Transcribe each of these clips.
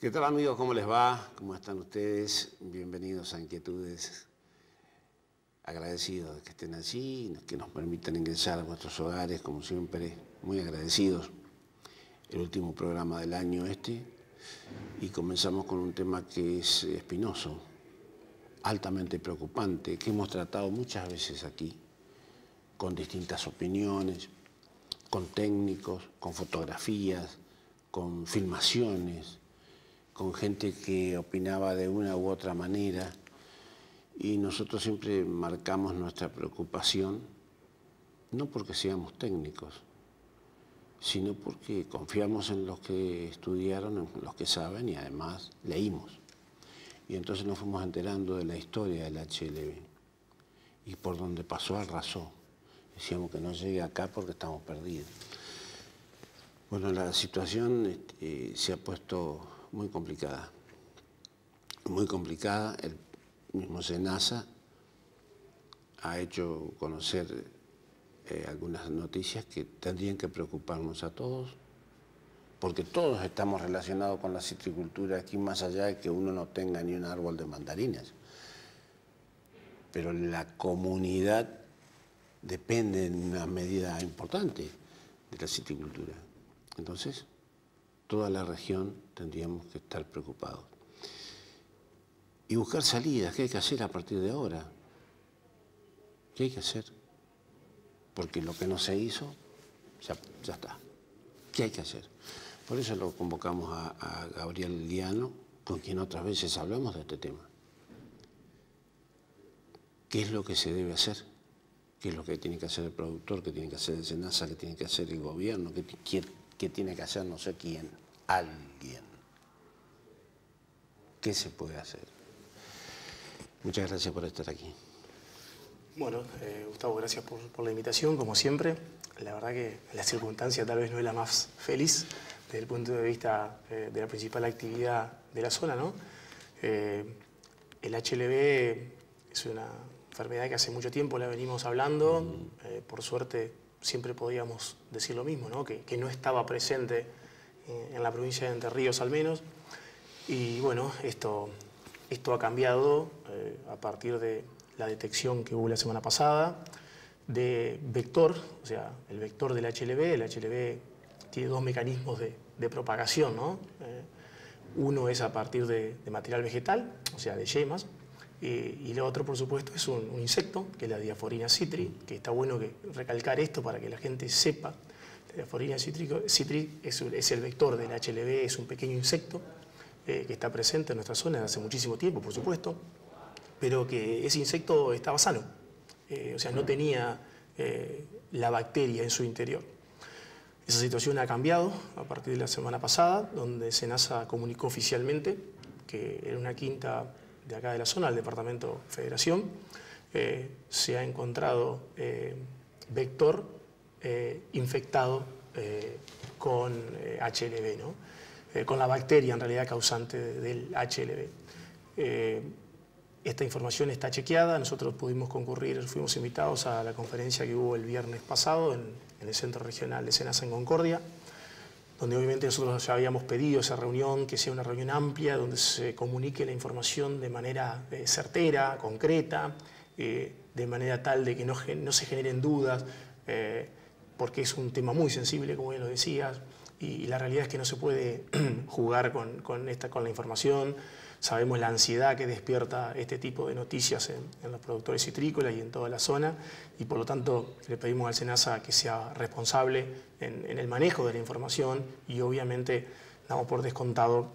¿Qué tal, amigos? ¿Cómo les va? ¿Cómo están ustedes? Bienvenidos a Inquietudes. Agradecidos de que estén allí, que nos permitan ingresar a vuestros hogares, como siempre, muy agradecidos. El último programa del año y comenzamos con un tema que es espinoso, altamente preocupante, que hemos tratado muchas veces aquí, con distintas opiniones, con técnicos, con fotografías, con filmaciones, con gente que opinaba de una u otra manera, y nosotros siempre marcamos nuestra preocupación, no porque seamos técnicos, sino porque confiamos en los que estudiaron, en los que saben, y además leímos. Y entonces nos fuimos enterando de la historia del HLB, y por donde pasó arrasó. Decíamos que no llegue acá porque estamos perdidos. Bueno, la situación se ha puesto muy complicada. Muy complicada. El mismo SENASA ha hecho conocer algunas noticias que tendrían que preocuparnos a todos, porque todos estamos relacionados con la citricultura aquí, más allá de que uno no tenga ni un árbol de mandarinas. Pero la comunidad depende en una medida importante de la citricultura. Entonces, toda la región tendríamos que estar preocupados. Y buscar salidas, ¿qué hay que hacer a partir de ahora? ¿Qué hay que hacer? Porque lo que no se hizo, ya está. ¿Qué hay que hacer? Por eso lo convocamos a Gabriel Liano, con quien otras veces hablamos de este tema. ¿Qué es lo que se debe hacer? ¿Qué es lo que tiene que hacer el productor? ¿Qué tiene que hacer el SENASA? ¿Qué tiene que hacer el gobierno? ¿Qué tiene que hacer no sé quién? Alguien. ¿Qué se puede hacer? Muchas gracias por estar aquí. Bueno, Gustavo, gracias por la invitación, como siempre. La verdad que la circunstancia tal vez no es la más feliz desde el punto de vista de la principal actividad de la zona, ¿no? El HLB es una enfermedad que hace mucho tiempo la venimos hablando. Por suerte siempre podíamos decir lo mismo, ¿no? Que no estaba presente en la provincia de Entre Ríos al menos. Y bueno, esto ha cambiado a partir de la detección que hubo la semana pasada de vector, o sea, el vector del HLB. El HLB tiene dos mecanismos de propagación, ¿no? Uno es a partir de material vegetal, o sea, de yemas, y lo otro, por supuesto, es un insecto, que es la Diaphorina citri, que está bueno recalcar esto para que la gente sepa. La Diaphorina citri es el vector del HLB, es un pequeño insecto que está presente en nuestra zona desde hace muchísimo tiempo, por supuesto, pero que ese insecto estaba sano, o sea, no tenía la bacteria en su interior. Esa situación ha cambiado a partir de la semana pasada, donde SENASA comunicó oficialmente que en una quinta de acá de la zona, del departamento Federación, se ha encontrado vector infectado con HLB, ¿no? Con la bacteria en realidad causante del HLB. Esta información está chequeada. Nosotros fuimos invitados a la conferencia que hubo el viernes pasado en el Centro Regional de SENASA en Concordia, donde obviamente nosotros ya habíamos pedido esa reunión, que sea una reunión amplia, donde se comunique la información de manera certera, concreta, de manera tal de que no se generen dudas, porque es un tema muy sensible, como bien lo decías, y la realidad es que no se puede jugar con la información. Sabemos la ansiedad que despierta este tipo de noticias en los productores citrícolas y en toda la zona, y por lo tanto le pedimos al SENASA que sea responsable en el manejo de la información, y obviamente damos por descontado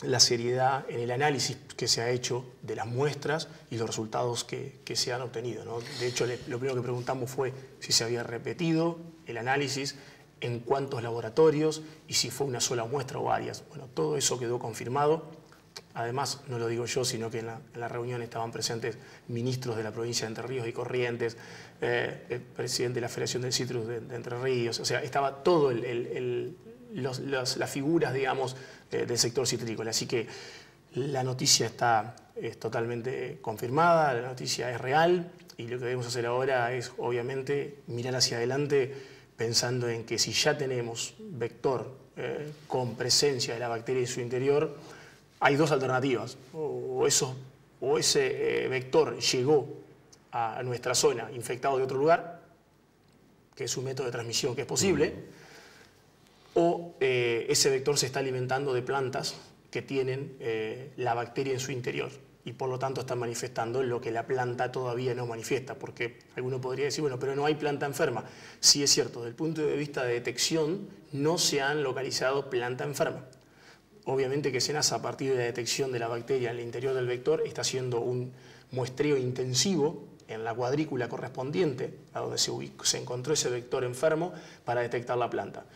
la seriedad en el análisis que se ha hecho de las muestras y los resultados que se han obtenido, ¿no? De hecho, lo primero que preguntamos fue si se había repetido el análisis, en cuántos laboratorios y si fue una sola muestra o varias. Bueno, todo eso quedó confirmado. Además, no lo digo yo, sino que en la reunión estaban presentes ministros de la provincia de Entre Ríos y Corrientes, el presidente de la Federación del Citrus de Entre Ríos, o sea, estaba todo las figuras, digamos, del sector citrícola. Así que la noticia es totalmente confirmada, la noticia es real, y lo que debemos hacer ahora es, obviamente, mirar hacia adelante pensando en que si ya tenemos vector con presencia de la bacteria en su interior, hay dos alternativas. O ese vector llegó a nuestra zona infectado de otro lugar, que es un método de transmisión que es posible, o ese vector se está alimentando de plantas que tienen la bacteria en su interior y por lo tanto están manifestando lo que la planta todavía no manifiesta, porque alguno podría decir, bueno, pero no hay planta enferma. Sí es cierto, desde el punto de vista de detección no se han localizado planta enferma. Obviamente que SENASA, a partir de la detección de la bacteria en el interior del vector, está haciendo un muestreo intensivo en la cuadrícula correspondiente a donde se encontró ese vector enfermo para detectar la planta.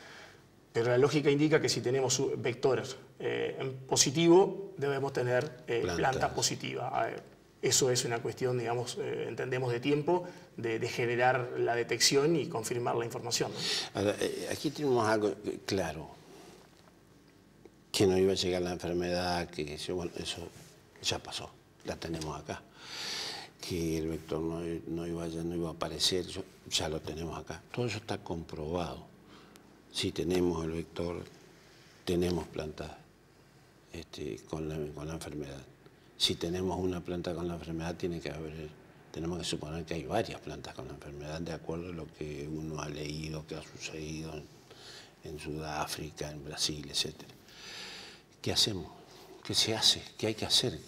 Pero la lógica indica que si tenemos vectores en positivo, debemos tener plantas positivas. Eso es una cuestión, digamos, entendemos, de tiempo, de generar la detección y confirmar la información, ¿no? Ahora, aquí tenemos algo claro, que no iba a llegar la enfermedad, que bueno, eso ya pasó, la tenemos acá. Que el vector no iba a aparecer, ya lo tenemos acá. Todo eso está comprobado. Si tenemos el vector, tenemos plantas con la enfermedad. Si tenemos una planta con la enfermedad, tenemos que suponer que hay varias plantas con la enfermedad, de acuerdo a lo que uno ha leído, que ha sucedido en Sudáfrica, en Brasil, etc. ¿Qué hacemos? ¿Qué se hace? ¿Qué hay que hacer?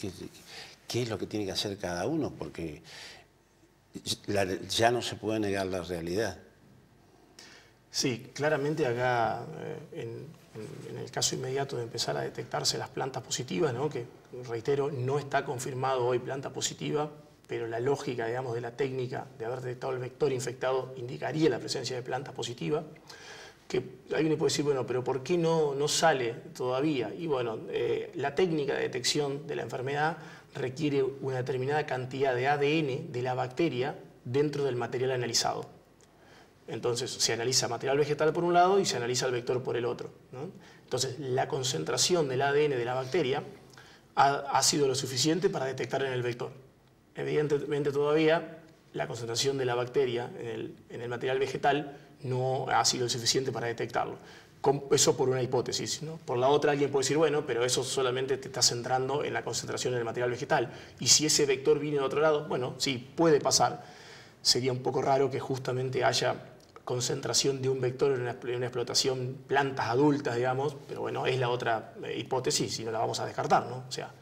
¿Qué es lo que tiene que hacer cada uno? Porque ya no se puede negar la realidad. Sí, claramente acá, en el caso inmediato de empezar a detectarse las plantas positivas, ¿no? Que, reitero, no está confirmado hoy planta positiva, pero la lógica, digamos, de la técnica de haber detectado el vector infectado indicaría la presencia de plantas positivas, que alguien puede decir, bueno, pero ¿por qué no sale todavía? Y bueno, la técnica de detección de la enfermedad requiere una determinada cantidad de ADN de la bacteria dentro del material analizado. Entonces se analiza material vegetal por un lado y se analiza el vector por el otro, ¿no? Entonces la concentración del ADN de la bacteria ha sido lo suficiente para detectar en el vector. Evidentemente todavía la concentración de la bacteria en el material vegetal no ha sido suficiente para detectarlo. Eso por una hipótesis, ¿no? Por la otra alguien puede decir, bueno, pero eso solamente te está centrando en la concentración del material vegetal. Y si ese vector viene de otro lado, bueno, sí, puede pasar. Sería un poco raro que justamente haya concentración de un vector en una explotación, plantas adultas, digamos, pero bueno, es la otra hipótesis y no la vamos a descartar, ¿no? O sea,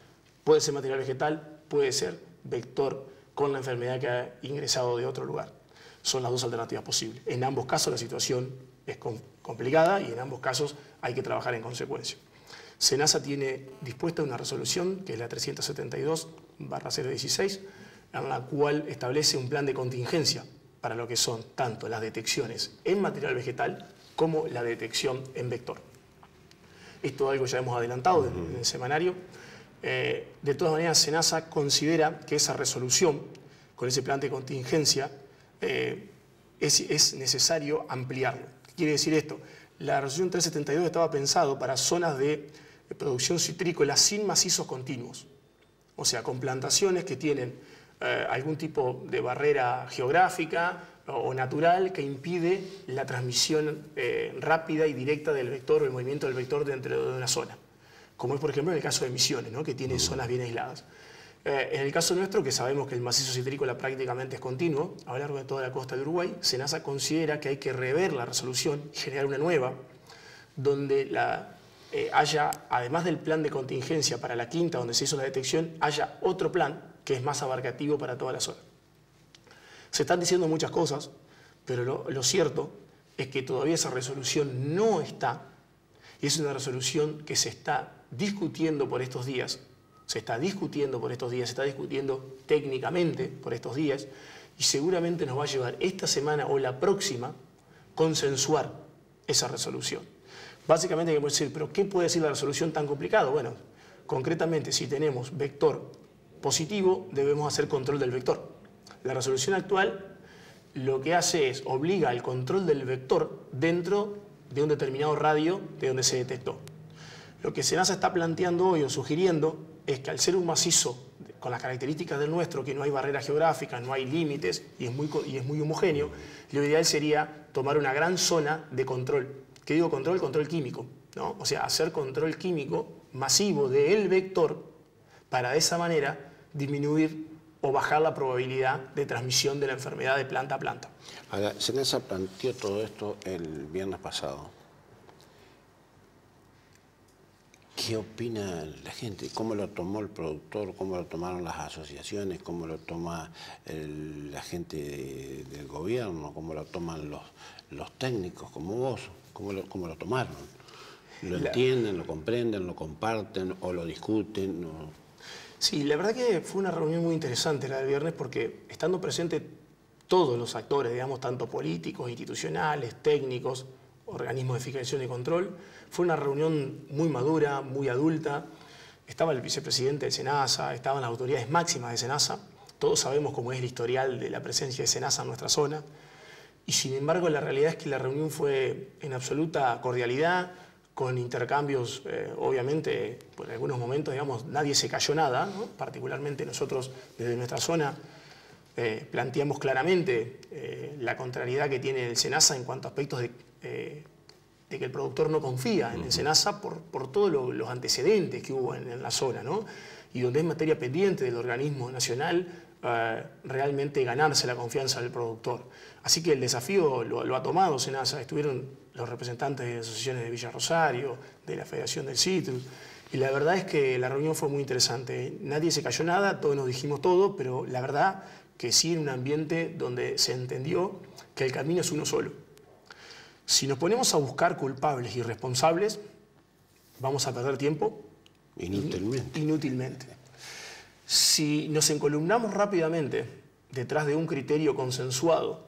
puede ser material vegetal, puede ser vector con la enfermedad que ha ingresado de otro lugar. Son las dos alternativas posibles. En ambos casos la situación es complicada y en ambos casos hay que trabajar en consecuencia. SENASA tiene dispuesta una resolución, que es la 372/016, en la cual establece un plan de contingencia para lo que son tanto las detecciones en material vegetal como la detección en vector. Esto es algo que ya hemos adelantado en el semanario. De todas maneras, SENASA considera que esa resolución, con ese plan de contingencia, es necesario ampliarlo. ¿Qué quiere decir esto? La resolución 372 estaba pensado para zonas de producción citrícola sin macizos continuos, o sea, con plantaciones que tienen algún tipo de barrera geográfica o natural que impide la transmisión rápida y directa del vector o el movimiento del vector dentro de una zona, como es por ejemplo en el caso de Misiones, ¿no? Que tiene zonas bien aisladas. En el caso nuestro, que sabemos que el macizo citrícola prácticamente es continuo a lo largo de toda la costa de Uruguay, SENASA considera que hay que rever la resolución y generar una nueva, donde haya, además del plan de contingencia para la quinta donde se hizo la detección, haya otro plan que es más abarcativo para toda la zona. Se están diciendo muchas cosas, pero lo cierto es que todavía esa resolución no está, y es una resolución que se está discutiendo por estos días, se está discutiendo técnicamente por estos días, y seguramente nos va a llevar esta semana o la próxima consensuar esa resolución. Básicamente hay que decir, ¿pero qué puede decir la resolución tan complicado? Bueno, concretamente, si tenemos vector positivo, debemos hacer control del vector. La resolución actual lo que hace es obliga al control del vector dentro de un determinado radio de donde se detectó. Lo que SENASA está planteando hoy o sugiriendo es que al ser un macizo con las características del nuestro, que no hay barreras geográficas, no hay límites y es muy homogéneo, lo ideal sería tomar una gran zona de control. ¿Qué digo control? Control químico, ¿no? O sea, hacer control químico masivo del vector para de esa manera disminuir o bajar la probabilidad de transmisión de la enfermedad de planta a planta. Ahora, SENASA planteó todo esto el viernes pasado. ¿Qué opina la gente? ¿Cómo lo tomó el productor? ¿Cómo lo tomaron las asociaciones? ¿Cómo lo toma la gente del gobierno? ¿Cómo lo toman los técnicos como vos? ¿Cómo lo tomaron? ¿Lo entienden, lo comprenden, lo comparten o lo discuten? Sí, la verdad que fue una reunión muy interesante la del viernes porque estando presentes todos los actores, digamos, tanto políticos, institucionales, técnicos, organismos de fiscalización y control, fue una reunión muy madura, muy adulta. Estaba el vicepresidente de SENASA, estaban las autoridades máximas de SENASA. Todos sabemos cómo es el historial de la presencia de SENASA en nuestra zona. Y sin embargo, la realidad es que la reunión fue en absoluta cordialidad, con intercambios, obviamente, por algunos momentos, digamos, nadie se cayó nada, ¿no? Particularmente nosotros desde nuestra zona planteamos claramente la contrariedad que tiene el SENASA en cuanto a aspectos de que el productor no confía en el SENASA por todos los antecedentes que hubo en la zona, ¿no? Y donde es materia pendiente del organismo nacional realmente ganarse la confianza del productor. Así que el desafío lo ha tomado SENASA. Estuvieron los representantes de asociaciones de Villa Rosario, de la Federación del Citrus, y la verdad es que la reunión fue muy interesante. Nadie se cayó nada, todos nos dijimos todo, pero la verdad que sí en un ambiente donde se entendió que el camino es uno solo. Si nos ponemos a buscar culpables y responsables, vamos a perder tiempo. Inútilmente. Si nos encolumnamos rápidamente detrás de un criterio consensuado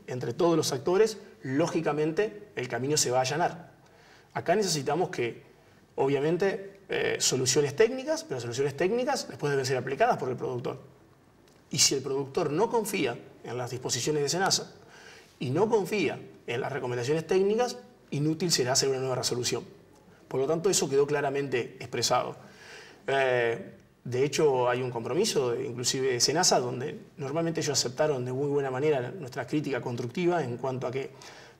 entre todos los actores, lógicamente el camino se va a allanar. Acá necesitamos que, obviamente, soluciones técnicas, pero soluciones técnicas después deben ser aplicadas por el productor. Y si el productor no confía en las disposiciones de SENASA y no confía en las recomendaciones técnicas, inútil será hacer una nueva resolución. Por lo tanto, eso quedó claramente expresado. De hecho, hay un compromiso, inclusive de SENASA, donde normalmente ellos aceptaron de muy buena manera nuestra crítica constructiva en cuanto a que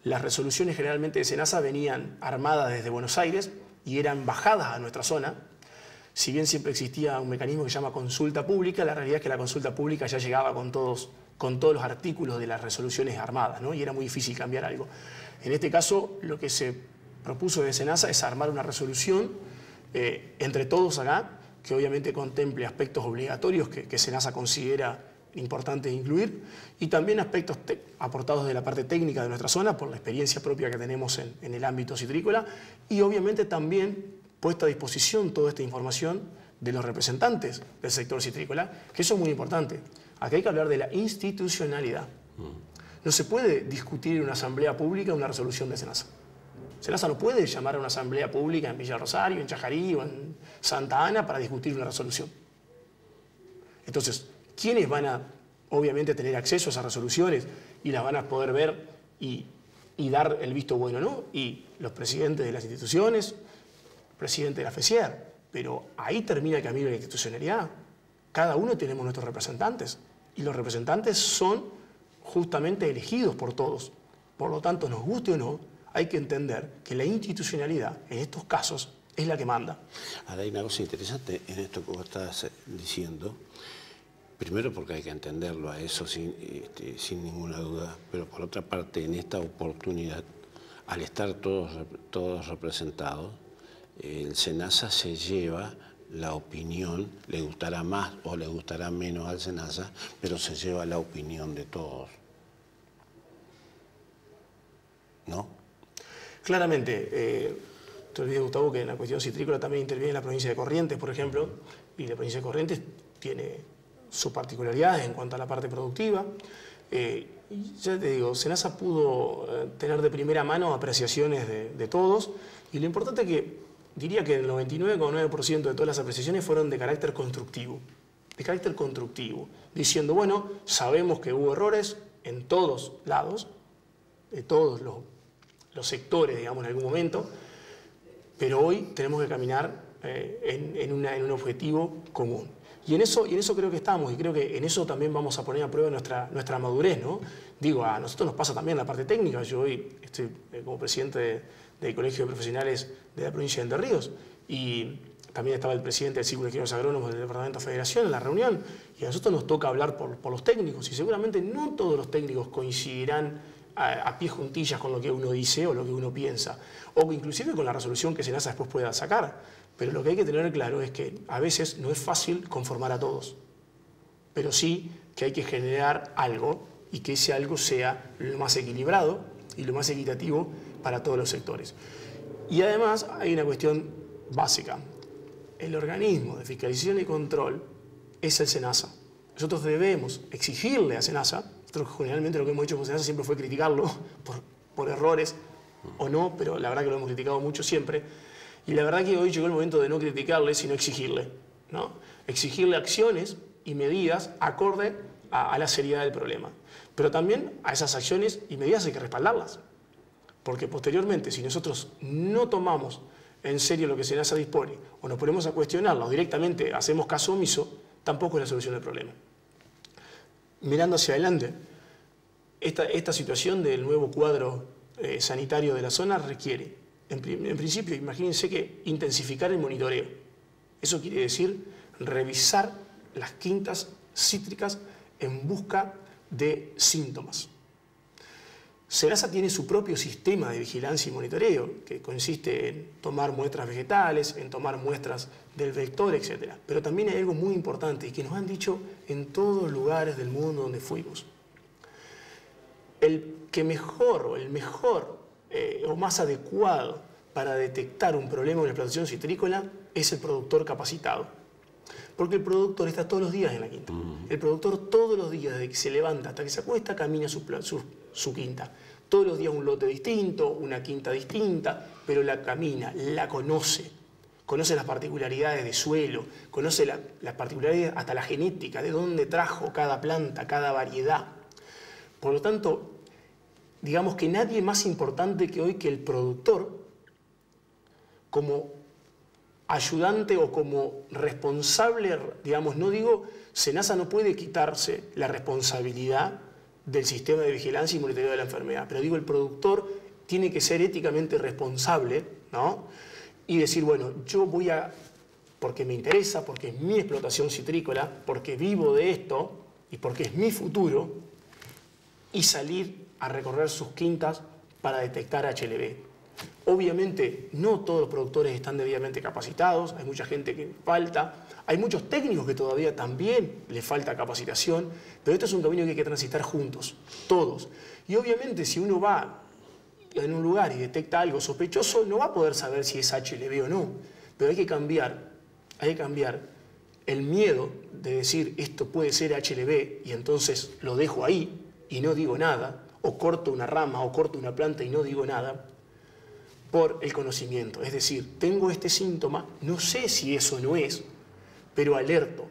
las resoluciones generalmente de SENASA venían armadas desde Buenos Aires y eran bajadas a nuestra zona. Si bien siempre existía un mecanismo que se llama consulta pública, la realidad es que la consulta pública ya llegaba con todos los artículos de las resoluciones armadas, ¿no? Y era muy difícil cambiar algo. En este caso, lo que se propuso de SENASA es armar una resolución entre todos acá, que obviamente contemple aspectos obligatorios que SENASA considera importantes incluir, y también aspectos aportados de la parte técnica de nuestra zona, por la experiencia propia que tenemos en el ámbito citrícola, y obviamente también puesta a disposición toda esta información de los representantes del sector citrícola, que eso es muy importante. Aquí hay que hablar de la institucionalidad. No se puede discutir en una asamblea pública una resolución de SENASA. SENASA no puede llamar a una asamblea pública en Villa Rosario, en Chajarí o en Santa Ana para discutir una resolución. Entonces, ¿quiénes van a, obviamente, tener acceso a esas resoluciones y las van a poder ver y dar el visto bueno, ¿no? Y los presidentes de las instituciones, el presidente de la FECIER. Pero ahí termina el camino de la institucionalidad. Cada uno tenemos nuestros representantes y los representantes son justamente elegidos por todos. Por lo tanto, nos guste o no, hay que entender que la institucionalidad en estos casos es la que manda. Ahora hay una cosa interesante en esto que vos estás diciendo. Primero porque hay que entenderlo a eso sin ninguna duda, pero por otra parte en esta oportunidad, al estar todos representados, el SENASA se lleva la opinión, le gustará más o le gustará menos al SENASA, pero se lleva la opinión de todos. ¿No? Claramente, te olvides, Gustavo, que en la cuestión citrícola también interviene la provincia de Corrientes, por ejemplo, y la provincia de Corrientes tiene sus particularidades en cuanto a la parte productiva. Y ya te digo, SENASA pudo tener de primera mano apreciaciones de todos, y lo importante es que diría que el 99,9% de todas las apreciaciones fueron de carácter constructivo. Diciendo, bueno, sabemos que hubo errores en todos lados, de todos los sectores, digamos, en algún momento, pero hoy tenemos que caminar en un objetivo común. Y en eso creo que estamos, y creo que en eso también vamos a poner a prueba nuestra madurez, ¿no? Digo, a nosotros nos pasa también la parte técnica. Yo hoy estoy como presidente del Colegio de Profesionales de la provincia de Entre Ríos, y también estaba el presidente del Círculo de Ingenieros Agrónomos del Departamento de Federación en la reunión, y a nosotros nos toca hablar por los técnicos, y seguramente no todos los técnicos coincidirán a pie juntillas con lo que uno dice o lo que uno piensa, o inclusive con la resolución que SENASA después pueda sacar. Pero lo que hay que tener claro es que a veces no es fácil conformar a todos, pero sí que hay que generar algo y que ese algo sea lo más equilibrado y lo más equitativo para todos los sectores. Y además hay una cuestión básica. El organismo de fiscalización y control es el SENASA. Nosotros debemos exigirle a SENASA, nosotros generalmente lo que hemos hecho con SENASA siempre fue criticarlo por errores o no, pero la verdad que lo hemos criticado mucho siempre. Y la verdad que hoy llegó el momento de no criticarle, sino exigirle, ¿no? Exigirle acciones y medidas acorde a la seriedad del problema. Pero también a esas acciones y medidas hay que respaldarlas. Porque posteriormente, si nosotros no tomamos en serio lo que SENASA dispone o nos ponemos a cuestionarlo o directamente hacemos caso omiso, tampoco es la solución del problema. Mirando hacia adelante, esta situación del nuevo cuadro sanitario de la zona requiere, en principio, imagínense que intensificar el monitoreo. Eso quiere decir revisar las quintas cítricas en busca de síntomas. SENASA tiene su propio sistema de vigilancia y monitoreo, que consiste en tomar muestras vegetales, en tomar muestras del vector, etc. Pero también hay algo muy importante y que nos han dicho en todos los lugares del mundo donde fuimos. El mejor o más adecuado para detectar un problema en la explotación citrícola es el productor capacitado. Porque el productor está todos los días en la quinta. El productor todos los días, desde que se levanta hasta que se acuesta, camina su quinta. Todos los días un lote distinto, una quinta distinta, pero la camina, la conoce. Conoce las particularidades de suelo, conoce las particularidades, hasta la genética, de dónde trajo cada planta, cada variedad. Por lo tanto, digamos que nadie más importante que hoy que el productor, como ayudante o como responsable, digamos, no digo, SENASA no puede quitarse la responsabilidad del sistema de vigilancia y monitoreo de la enfermedad, pero digo, el productor tiene que ser éticamente responsable, ¿no? Y decir, bueno, yo voy a, porque me interesa, porque es mi explotación citrícola, porque vivo de esto y porque es mi futuro, y salir a recorrer sus quintas para detectar HLB. Obviamente no todos los productores están debidamente capacitados, hay mucha gente que falta, hay muchos técnicos que todavía también les falta capacitación, pero esto es un camino que hay que transitar juntos, todos. Y obviamente si uno va en un lugar y detecta algo sospechoso, no va a poder saber si es HLB o no, pero hay que cambiar el miedo de decir esto puede ser HLB y entonces lo dejo ahí y no digo nada, o corto una rama o corto una planta y no digo nada, por el conocimiento. Es decir, tengo este síntoma, no sé si eso no es, pero alerto.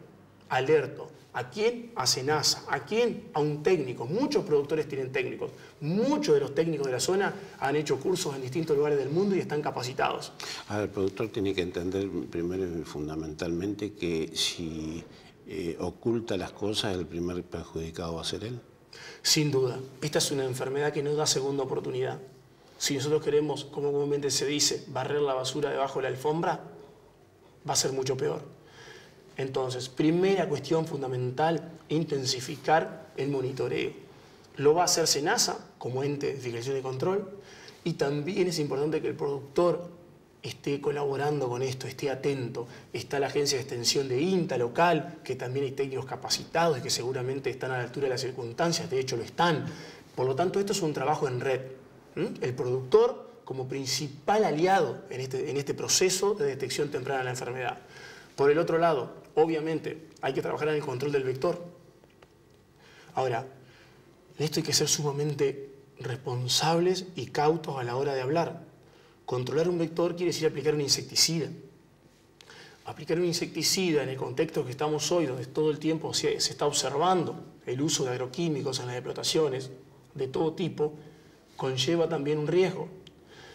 ¿A quién? A SENASA. ¿A quién? A un técnico. Muchos productores tienen técnicos. Muchos de los técnicos de la zona han hecho cursos en distintos lugares del mundo y están capacitados. Ahora, el productor tiene que entender primero y fundamentalmente que si oculta las cosas, el primer perjudicado va a ser él. Sin duda. Esta es una enfermedad que no da segunda oportunidad. Si nosotros queremos, como comúnmente se dice, barrer la basura debajo de la alfombra, va a ser mucho peor. Entonces, primera cuestión fundamental, intensificar el monitoreo. Lo va a hacer SENASA como ente de fiscalización y control, y también es importante que el productor esté colaborando con esto, esté atento. Está la agencia de extensión de INTA local, que también hay técnicos capacitados y que seguramente están a la altura de las circunstancias, de hecho lo están. Por lo tanto, esto es un trabajo en red. El productor como principal aliado en este proceso de detección temprana de la enfermedad. Por el otro lado, obviamente, hay que trabajar en el control del vector. Ahora, en esto hay que ser sumamente responsables y cautos a la hora de hablar. Controlar un vector quiere decir aplicar un insecticida. Aplicar un insecticida en el contexto que estamos hoy, donde todo el tiempo se está observando el uso de agroquímicos en las explotaciones de todo tipo, conlleva también un riesgo.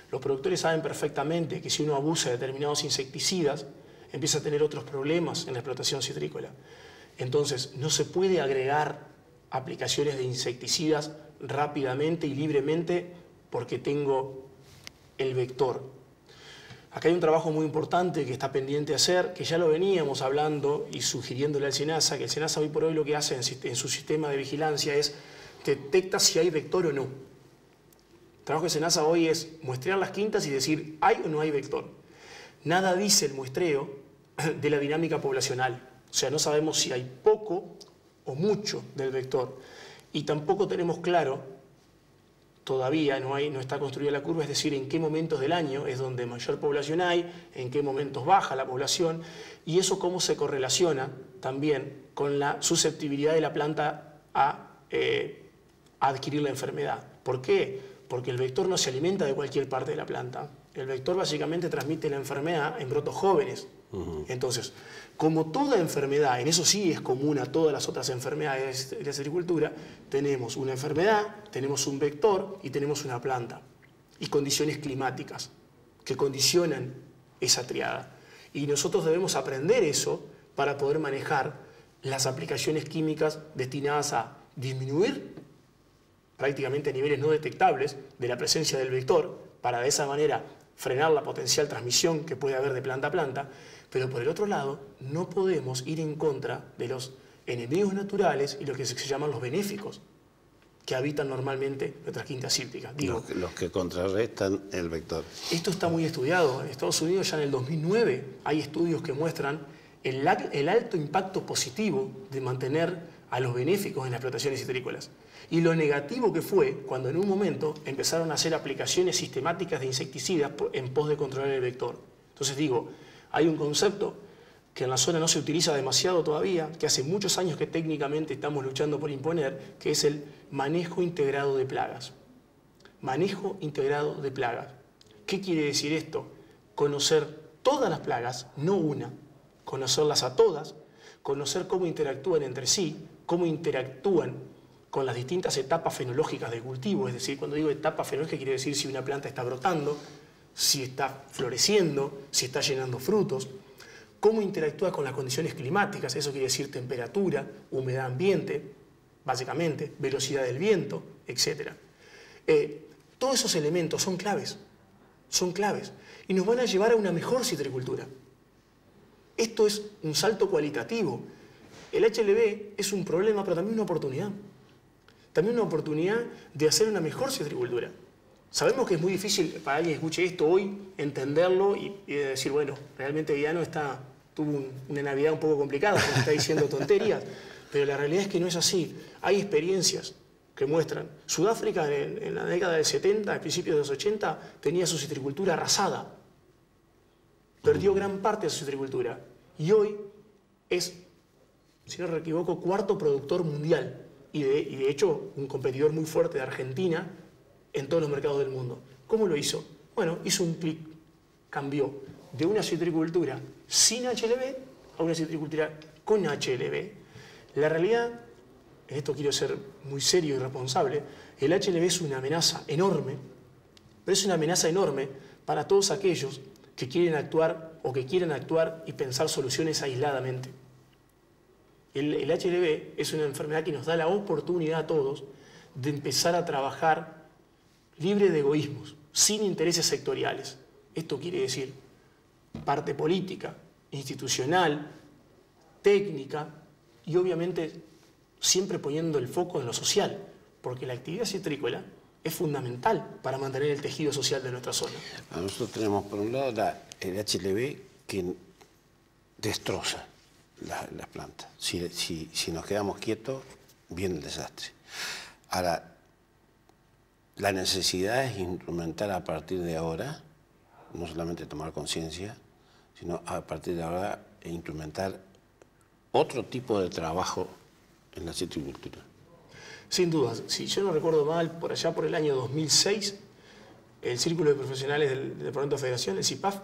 Los productores saben perfectamente que si uno abusa de determinados insecticidas, empieza a tener otros problemas en la explotación citrícola. Entonces, no se puede agregar aplicaciones de insecticidas rápidamente y libremente porque tengo el vector. Acá hay un trabajo muy importante que está pendiente de hacer, que ya lo veníamos hablando y sugiriéndole al SENASA, que el SENASA hoy por hoy lo que hace en su sistema de vigilancia es detecta si hay vector o no. El trabajo de SENASA hoy es muestrear las quintas y decir hay o no hay vector. Nada dice el muestreo de la dinámica poblacional. O sea, no sabemos si hay poco o mucho del vector. Y tampoco tenemos claro, todavía no está construida la curva, es decir, en qué momentos del año es donde mayor población hay, en qué momentos baja la población, y eso cómo se correlaciona también con la susceptibilidad de la planta a adquirir la enfermedad. ¿Por qué? Porque el vector no se alimenta de cualquier parte de la planta. El vector básicamente transmite la enfermedad en brotos jóvenes. Entonces, como toda enfermedad, en eso sí es común a todas las otras enfermedades de la citricultura, tenemos una enfermedad, tenemos un vector y tenemos una planta. Y condiciones climáticas que condicionan esa triada. Y nosotros debemos aprender eso para poder manejar las aplicaciones químicas destinadas a disminuir prácticamente a niveles no detectables de la presencia del vector, para de esa manera frenar la potencial transmisión que puede haber de planta a planta, pero por el otro lado no podemos ir en contra de los enemigos naturales y lo que se llaman los benéficos que habitan normalmente nuestras quintas cítricas. Digo, los que contrarrestan el vector. Esto está muy estudiado. En Estados Unidos ya en el 2009 hay estudios que muestran el alto impacto positivo de mantener a los benéficos en las explotaciones citrícolas. Y lo negativo que fue cuando en un momento empezaron a hacer aplicaciones sistemáticas de insecticidas en pos de controlar el vector. Entonces digo, hay un concepto que en la zona no se utiliza demasiado todavía, que hace muchos años que técnicamente estamos luchando por imponer, que es el manejo integrado de plagas. Manejo integrado de plagas. ¿Qué quiere decir esto? Conocer todas las plagas, no una, conocerlas a todas, conocer cómo interactúan entre sí, cómo interactúan con las distintas etapas fenológicas del cultivo. Es decir, cuando digo etapa fenológica quiere decir si una planta está brotando, si está floreciendo, si está llenando frutos, cómo interactúa con las condiciones climáticas, eso quiere decir temperatura, humedad ambiente, básicamente, velocidad del viento, etc. Todos esos elementos son claves y nos van a llevar a una mejor citricultura. Esto es un salto cualitativo. El HLB es un problema, pero también una oportunidad. También una oportunidad de hacer una mejor citricultura. Sabemos que es muy difícil para alguien que escuche esto hoy entenderlo y decir, bueno, realmente Guiano tuvo una Navidad un poco complicada porque está diciendo tonterías, pero la realidad es que no es así. Hay experiencias que muestran. Sudáfrica en la década del 70, a principios de los 80, tenía su citricultura arrasada. Perdió gran parte de su citricultura. Y hoy es, si no me equivoco, cuarto productor mundial. Y de hecho, un competidor muy fuerte de Argentina en todos los mercados del mundo. ¿Cómo lo hizo? Bueno, hizo un clic. Cambió de una citricultura sin HLB a una citricultura con HLB. La realidad, en esto quiero ser muy serio y responsable, el HLB es una amenaza enorme, pero es una amenaza enorme para todos aquellos que quieren actuar o que quieren actuar y pensar soluciones aisladamente. El HLB es una enfermedad que nos da la oportunidad a todos de empezar a trabajar libre de egoísmos, sin intereses sectoriales. Esto quiere decir parte política, institucional, técnica y obviamente siempre poniendo el foco en lo social, porque la actividad citrícola es fundamental para mantener el tejido social de nuestra zona. Nosotros tenemos por un lado el HLB que destroza las plantas. Si nos quedamos quietos, viene el desastre. Ahora, la necesidad es instrumentar a partir de ahora, no solamente tomar conciencia, sino a partir de ahora instrumentar otro tipo de trabajo en la citricultura. Sin dudas. Si yo no recuerdo mal, por allá por el año 2006, el Círculo de Profesionales del Departamento de Federación, el CIPAF,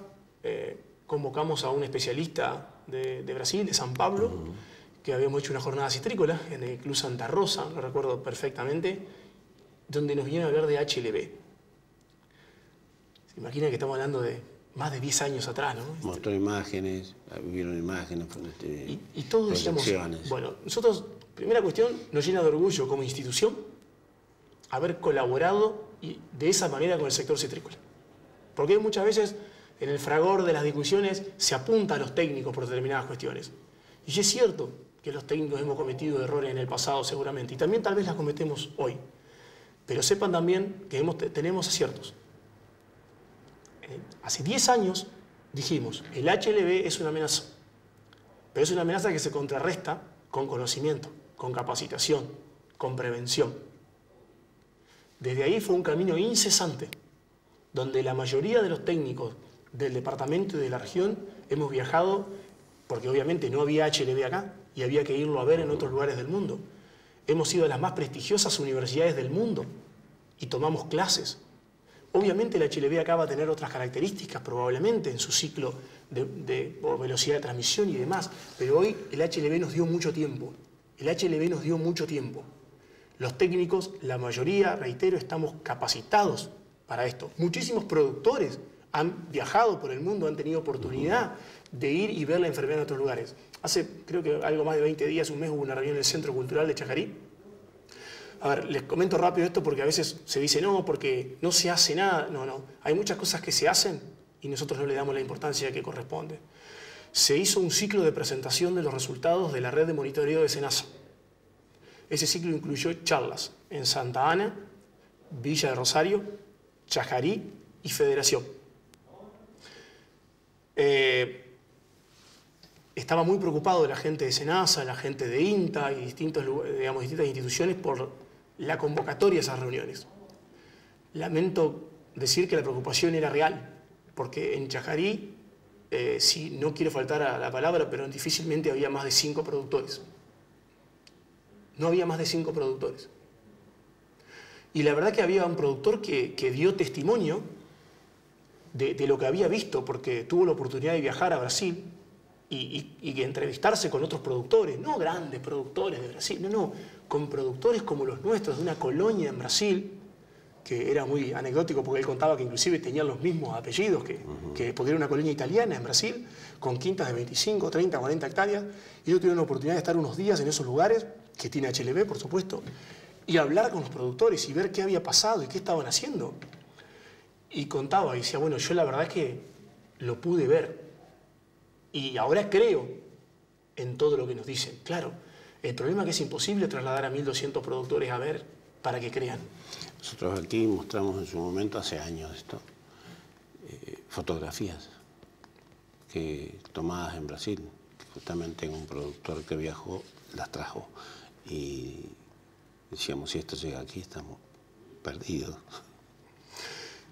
convocamos a un especialista de Brasil, de San Pablo, que habíamos hecho una jornada citrícola en el Club Santa Rosa, lo recuerdo perfectamente, donde nos vinieron a hablar de HLB. Se imagina que estamos hablando de más de 10 años atrás, ¿no? Mostró imágenes, vieron imágenes. Y todos decíamos, bueno, nosotros, primera cuestión, nos llena de orgullo como institución haber colaborado de esa manera con el sector citrícola. Porque muchas veces en el fragor de las discusiones se apunta a los técnicos por determinadas cuestiones. Y es cierto que los técnicos hemos cometido errores en el pasado seguramente, y también tal vez las cometemos hoy. Pero sepan también que tenemos aciertos. Hace 10 años dijimos, el HLB es una amenaza, pero es una amenaza que se contrarresta con conocimiento, con capacitación, con prevención. Desde ahí fue un camino incesante, donde la mayoría de los técnicos del departamento y de la región hemos viajado, porque obviamente no había HLB acá, y había que irlo a ver en otros lugares del mundo. Hemos ido a las más prestigiosas universidades del mundo y tomamos clases. Obviamente el HLB acá va a tener otras características probablemente en su ciclo de velocidad de transmisión y demás, pero hoy el HLB nos dio mucho tiempo. El HLB nos dio mucho tiempo. Los técnicos, la mayoría, reitero, estamos capacitados para esto. Muchísimos productores han viajado por el mundo, han tenido oportunidad de ir y ver la enfermedad en otros lugares. Hace, creo que algo más de 20 días, un mes, hubo una reunión en el Centro Cultural de Chajarí. A ver, les comento rápido esto porque a veces se dice no, porque no se hace nada. No, no. Hay muchas cosas que se hacen y nosotros no le damos la importancia que corresponde. Se hizo un ciclo de presentación de los resultados de la red de monitoreo de SENASA. Ese ciclo incluyó charlas en Santa Ana, Villa de Rosario, Chajarí y Federación. Estaba muy preocupado la gente de SENASA, la gente de INTA y distintas instituciones por la convocatoria de esas reuniones. Lamento decir que la preocupación era real, porque en Chajarí, si no quiero faltar a la palabra, pero difícilmente había más de 5 productores. No había más de 5 productores. Y la verdad que había un productor que dio testimonio de lo que había visto, porque tuvo la oportunidad de viajar a Brasil y entrevistarse con otros productores, no grandes productores de Brasil, no, con productores como los nuestros, de una colonia en Brasil, que era muy anecdótico porque él contaba que inclusive tenían los mismos apellidos, porque era una colonia italiana en Brasil, con quintas de 25, 30, 40 hectáreas, y yo tuve la oportunidad de estar unos días en esos lugares, que tiene HLB, por supuesto, y hablar con los productores y ver qué había pasado y qué estaban haciendo. Y contaba y decía, bueno, yo la verdad es que lo pude ver y ahora creo en todo lo que nos dicen. Claro, el problema es que es imposible trasladar a 1.200 productores a ver para que crean. Nosotros aquí mostramos en su momento, hace años esto, fotografías tomadas en Brasil. Justamente un productor que viajó las trajo y decíamos, si esto llega aquí estamos perdidos.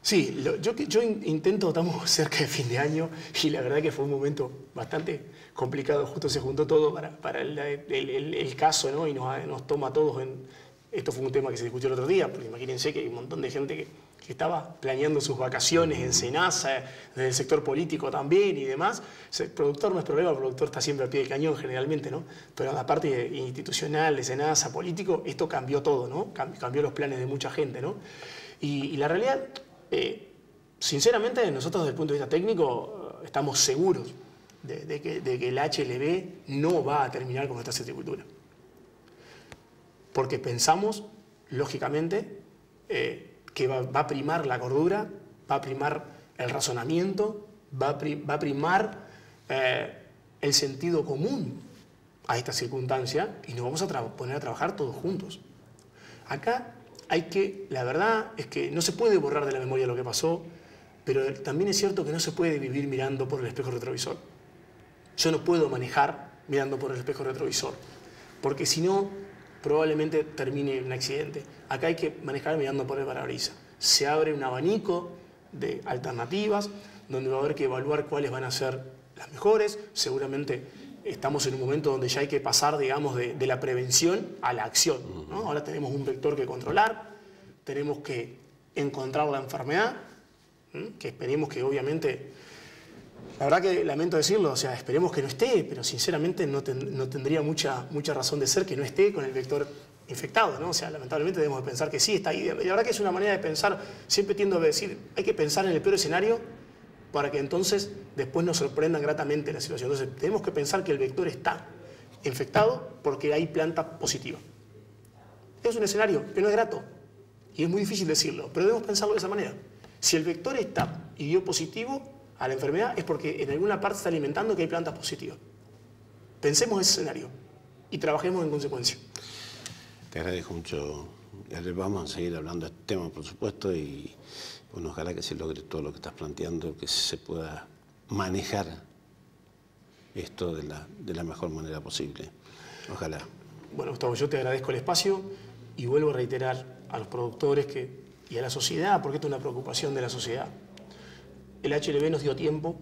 Sí, yo intento, estamos cerca de fin de año y la verdad que fue un momento bastante complicado, justo se juntó todo para el caso, ¿no? Y nos toma a todos esto fue un tema que se discutió el otro día, porque imagínense que hay un montón de gente que estaba planeando sus vacaciones en SENASA, desde el sector político también y demás. El productor no es problema, el productor está siempre al pie del cañón generalmente, ¿no? Pero en la parte institucional de SENASA, político, esto cambió todo, ¿no? Cambió los planes de mucha gente, ¿no? Y la realidad, sinceramente, nosotros desde el punto de vista técnico estamos seguros de que el HLB no va a terminar con nuestra silvicultura. Porque pensamos, lógicamente, que va a primar la cordura, va a primar el razonamiento, va a primar el sentido común a esta circunstancia y nos vamos a poner a trabajar todos juntos. Acá la verdad es que no se puede borrar de la memoria lo que pasó, pero también es cierto que no se puede vivir mirando por el espejo retrovisor. Yo no puedo manejar mirando por el espejo retrovisor, porque si no, probablemente termine en un accidente. Acá hay que manejar mirando por el parabrisas. Se abre un abanico de alternativas donde va a haber que evaluar cuáles van a ser las mejores. Seguramente estamos en un momento donde ya hay que pasar, digamos, de la prevención a la acción, ¿no? Ahora tenemos un vector que controlar, tenemos que encontrar la enfermedad, que esperemos que obviamente... La verdad que lamento decirlo, o sea, esperemos que no esté, pero sinceramente no tendría mucha razón de ser que no esté con el vector infectado, ¿no? O sea, lamentablemente debemos de pensar que sí está ahí. Y la verdad que es una manera de pensar, siempre tiendo a decir, hay que pensar en el peor escenario para que entonces después nos sorprendan gratamente la situación. Entonces tenemos que pensar que el vector está infectado porque hay planta positiva. Es un escenario que no es grato y es muy difícil decirlo, pero debemos pensarlo de esa manera. Si el vector está y dio positivo, a la enfermedad es porque en alguna parte está alimentando que hay plantas positivas. Pensemos ese escenario y trabajemos en consecuencia. Te agradezco mucho. Vamos a seguir hablando de este tema, por supuesto, y bueno, ojalá que se logre todo lo que estás planteando, que se pueda manejar esto de la mejor manera posible. Ojalá. Bueno, Gustavo, yo te agradezco el espacio y vuelvo a reiterar a los productores y a la sociedad, porque esto es una preocupación de la sociedad. El HLB nos dio tiempo,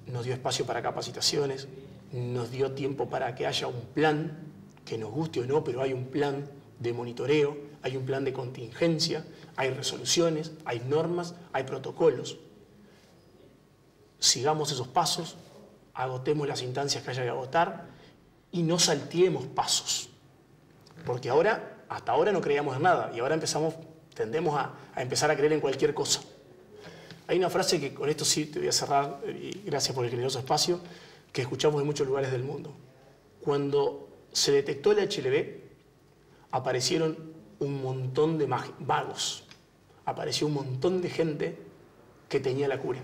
nos dio espacio para capacitaciones, nos dio tiempo para que haya un plan, que nos guste o no, pero hay un plan de monitoreo, hay un plan de contingencia, hay resoluciones, hay normas, hay protocolos. Sigamos esos pasos, agotemos las instancias que haya que agotar y no salteemos pasos. Porque hasta ahora no creíamos en nada y ahora tendemos a empezar a creer en cualquier cosa. Hay una frase que con esto sí te voy a cerrar, y gracias por el generoso espacio, que escuchamos en muchos lugares del mundo. Cuando se detectó el HLB, aparecieron un montón de vagos, apareció un montón de gente que tenía la cura.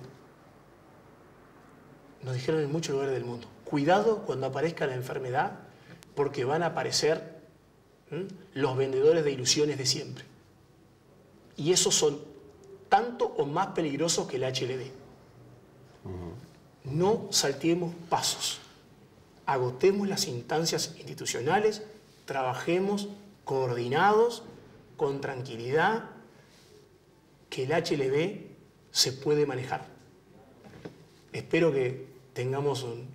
Nos dijeron en muchos lugares del mundo, cuidado cuando aparezca la enfermedad porque van a aparecer los vendedores de ilusiones de siempre. Y esos son tanto o más peligrosos que el HLB. No salteemos pasos, agotemos las instancias institucionales, trabajemos coordinados, con tranquilidad, que el HLB se puede manejar. Espero que tengamos un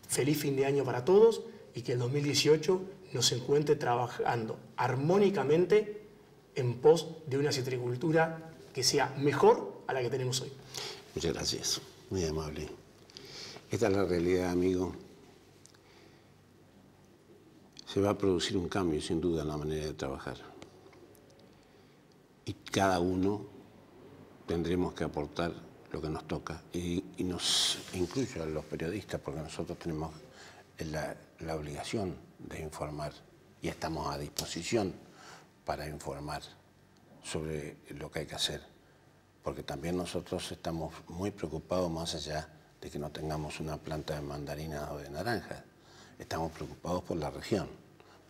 feliz fin de año para todos y que el 2018 nos encuentre trabajando armónicamente en pos de una citricultura que sea mejor a la que tenemos hoy. Muchas gracias, muy amable. Esta es la realidad, amigo. Se va a producir un cambio, sin duda, en la manera de trabajar. Y cada uno tendremos que aportar lo que nos toca. Y nos incluyo a los periodistas, porque nosotros tenemos la obligación de informar y estamos a disposición para informar sobre lo que hay que hacer. Porque también nosotros estamos muy preocupados, más allá de que no tengamos una planta de mandarinas o de naranjas. Estamos preocupados por la región,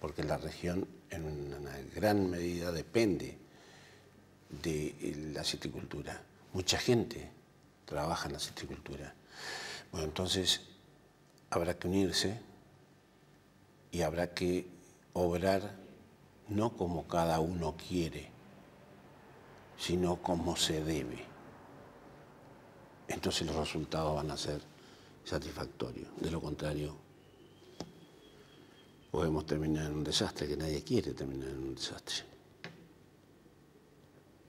porque la región en una gran medida depende de la citricultura. Mucha gente trabaja en la citricultura. Bueno, entonces habrá que unirse y habrá que obrar no como cada uno quiere, sino como se debe. Entonces los resultados van a ser satisfactorios. De lo contrario, podemos terminar en un desastre, que nadie quiere terminar en un desastre.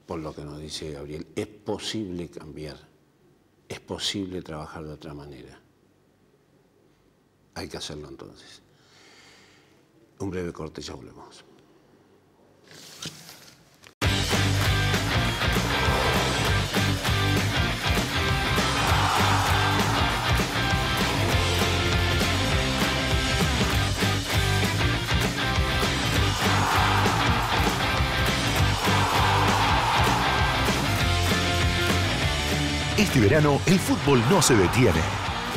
Por lo que nos dice Gabriel, es posible cambiar, es posible trabajar de otra manera. Hay que hacerlo entonces. Un breve corte y ya volvemos. Este verano el fútbol no se detiene.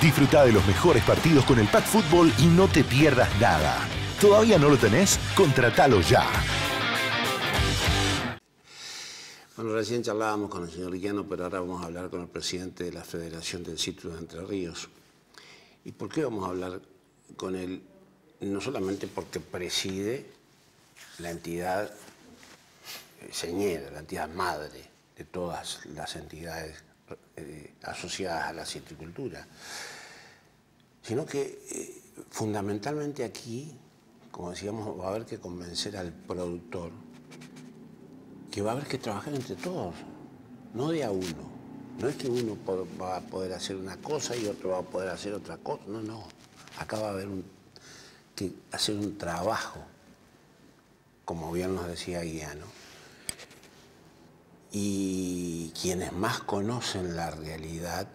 Disfruta de los mejores partidos con el Pack Fútbol y no te pierdas nada. ¿Todavía no lo tenés? Contratalo ya. Bueno, recién charlábamos con el señor Liquiano, pero ahora vamos a hablar con el presidente de la Federación del Citrus de Entre Ríos. ¿Y por qué vamos a hablar con él? No solamente porque preside la entidad señera, la entidad madre de todas las entidades asociadas a la citricultura, sino que fundamentalmente aquí, como decíamos, va a haber que convencer al productor que va a haber que trabajar entre todos, no de a uno. No es que uno va a poder hacer una cosa y otro va a poder hacer otra cosa, no, no. Acá va a haber que hacer un trabajo, como bien nos decía Guiano. Y quienes más conocen la realidad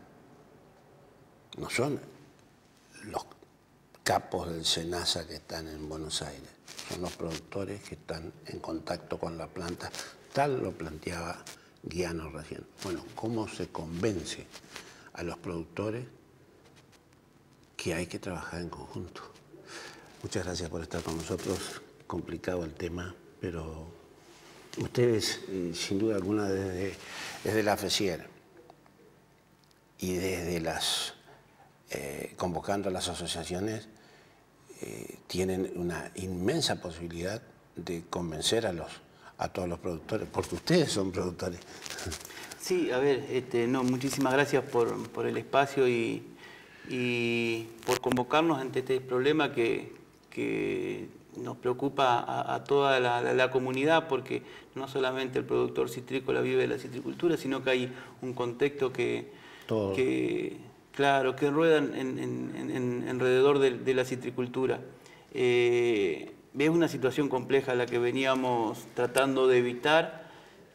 no son los capos del SENASA que están en Buenos Aires, son los productores que están en contacto con la planta, tal lo planteaba Guiano recién. Bueno, ¿cómo se convence a los productores que hay que trabajar en conjunto. Muchas gracias por estar con nosotros. Complicado el tema, pero ustedes, sin duda alguna, desde la FECIER y desde las convocando a las asociaciones, tienen una inmensa posibilidad de convencer a todos los productores, porque ustedes son productores. Sí, a ver, muchísimas gracias por el espacio y por convocarnos ante este problema que nos preocupa a toda la comunidad, porque no solamente el productor citrícola vive de la citricultura, sino que hay un contexto que rueda alrededor de la citricultura. Es una situación compleja la que veníamos tratando de evitar,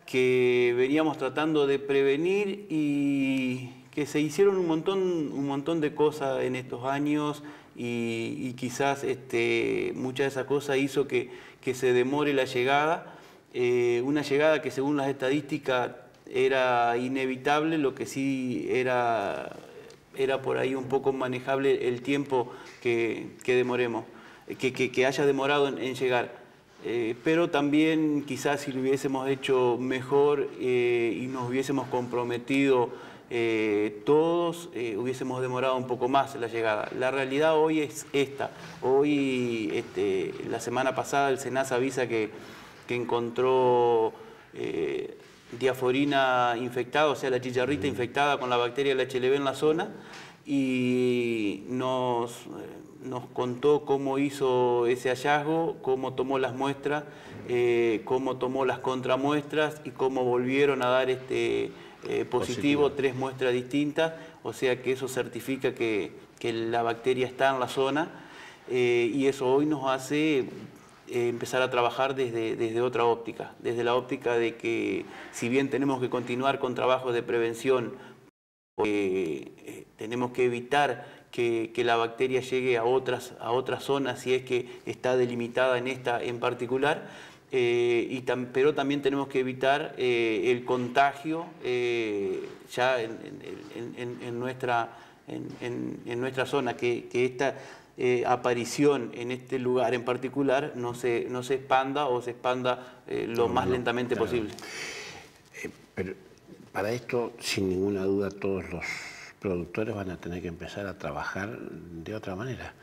que veníamos tratando de prevenir y que se hicieron un montón de cosas en estos años y quizás mucha de esa cosa hizo que se demore la llegada. Una llegada que según las estadísticas era inevitable, lo que sí era por ahí un poco manejable el tiempo que demoremos, que haya demorado en llegar. Pero también quizás si lo hubiésemos hecho mejor y nos hubiésemos comprometido todos, hubiésemos demorado un poco más la llegada. La realidad hoy es esta. Hoy, la semana pasada, el SENASA avisa que encontró diaforina infectada, o sea, la chicharrita infectada con la bacteria del HLV en la zona, y nos contó cómo hizo ese hallazgo, cómo tomó las muestras, cómo tomó las contramuestras y cómo volvieron a dar positivo 3 muestras distintas, o sea que eso certifica que la bacteria está en la zona, y eso hoy nos hace empezar a trabajar desde otra óptica, desde la óptica de que si bien tenemos que continuar con trabajos de prevención, tenemos que evitar que la bacteria llegue a otras zonas si es que está delimitada en esta en particular, pero también tenemos que evitar el contagio ya en nuestra zona, que esta aparición en este lugar en particular no se expanda o se expanda lo más lentamente posible. Pero para esto, sin ninguna duda, todos los productores van a tener que empezar a trabajar de otra manera,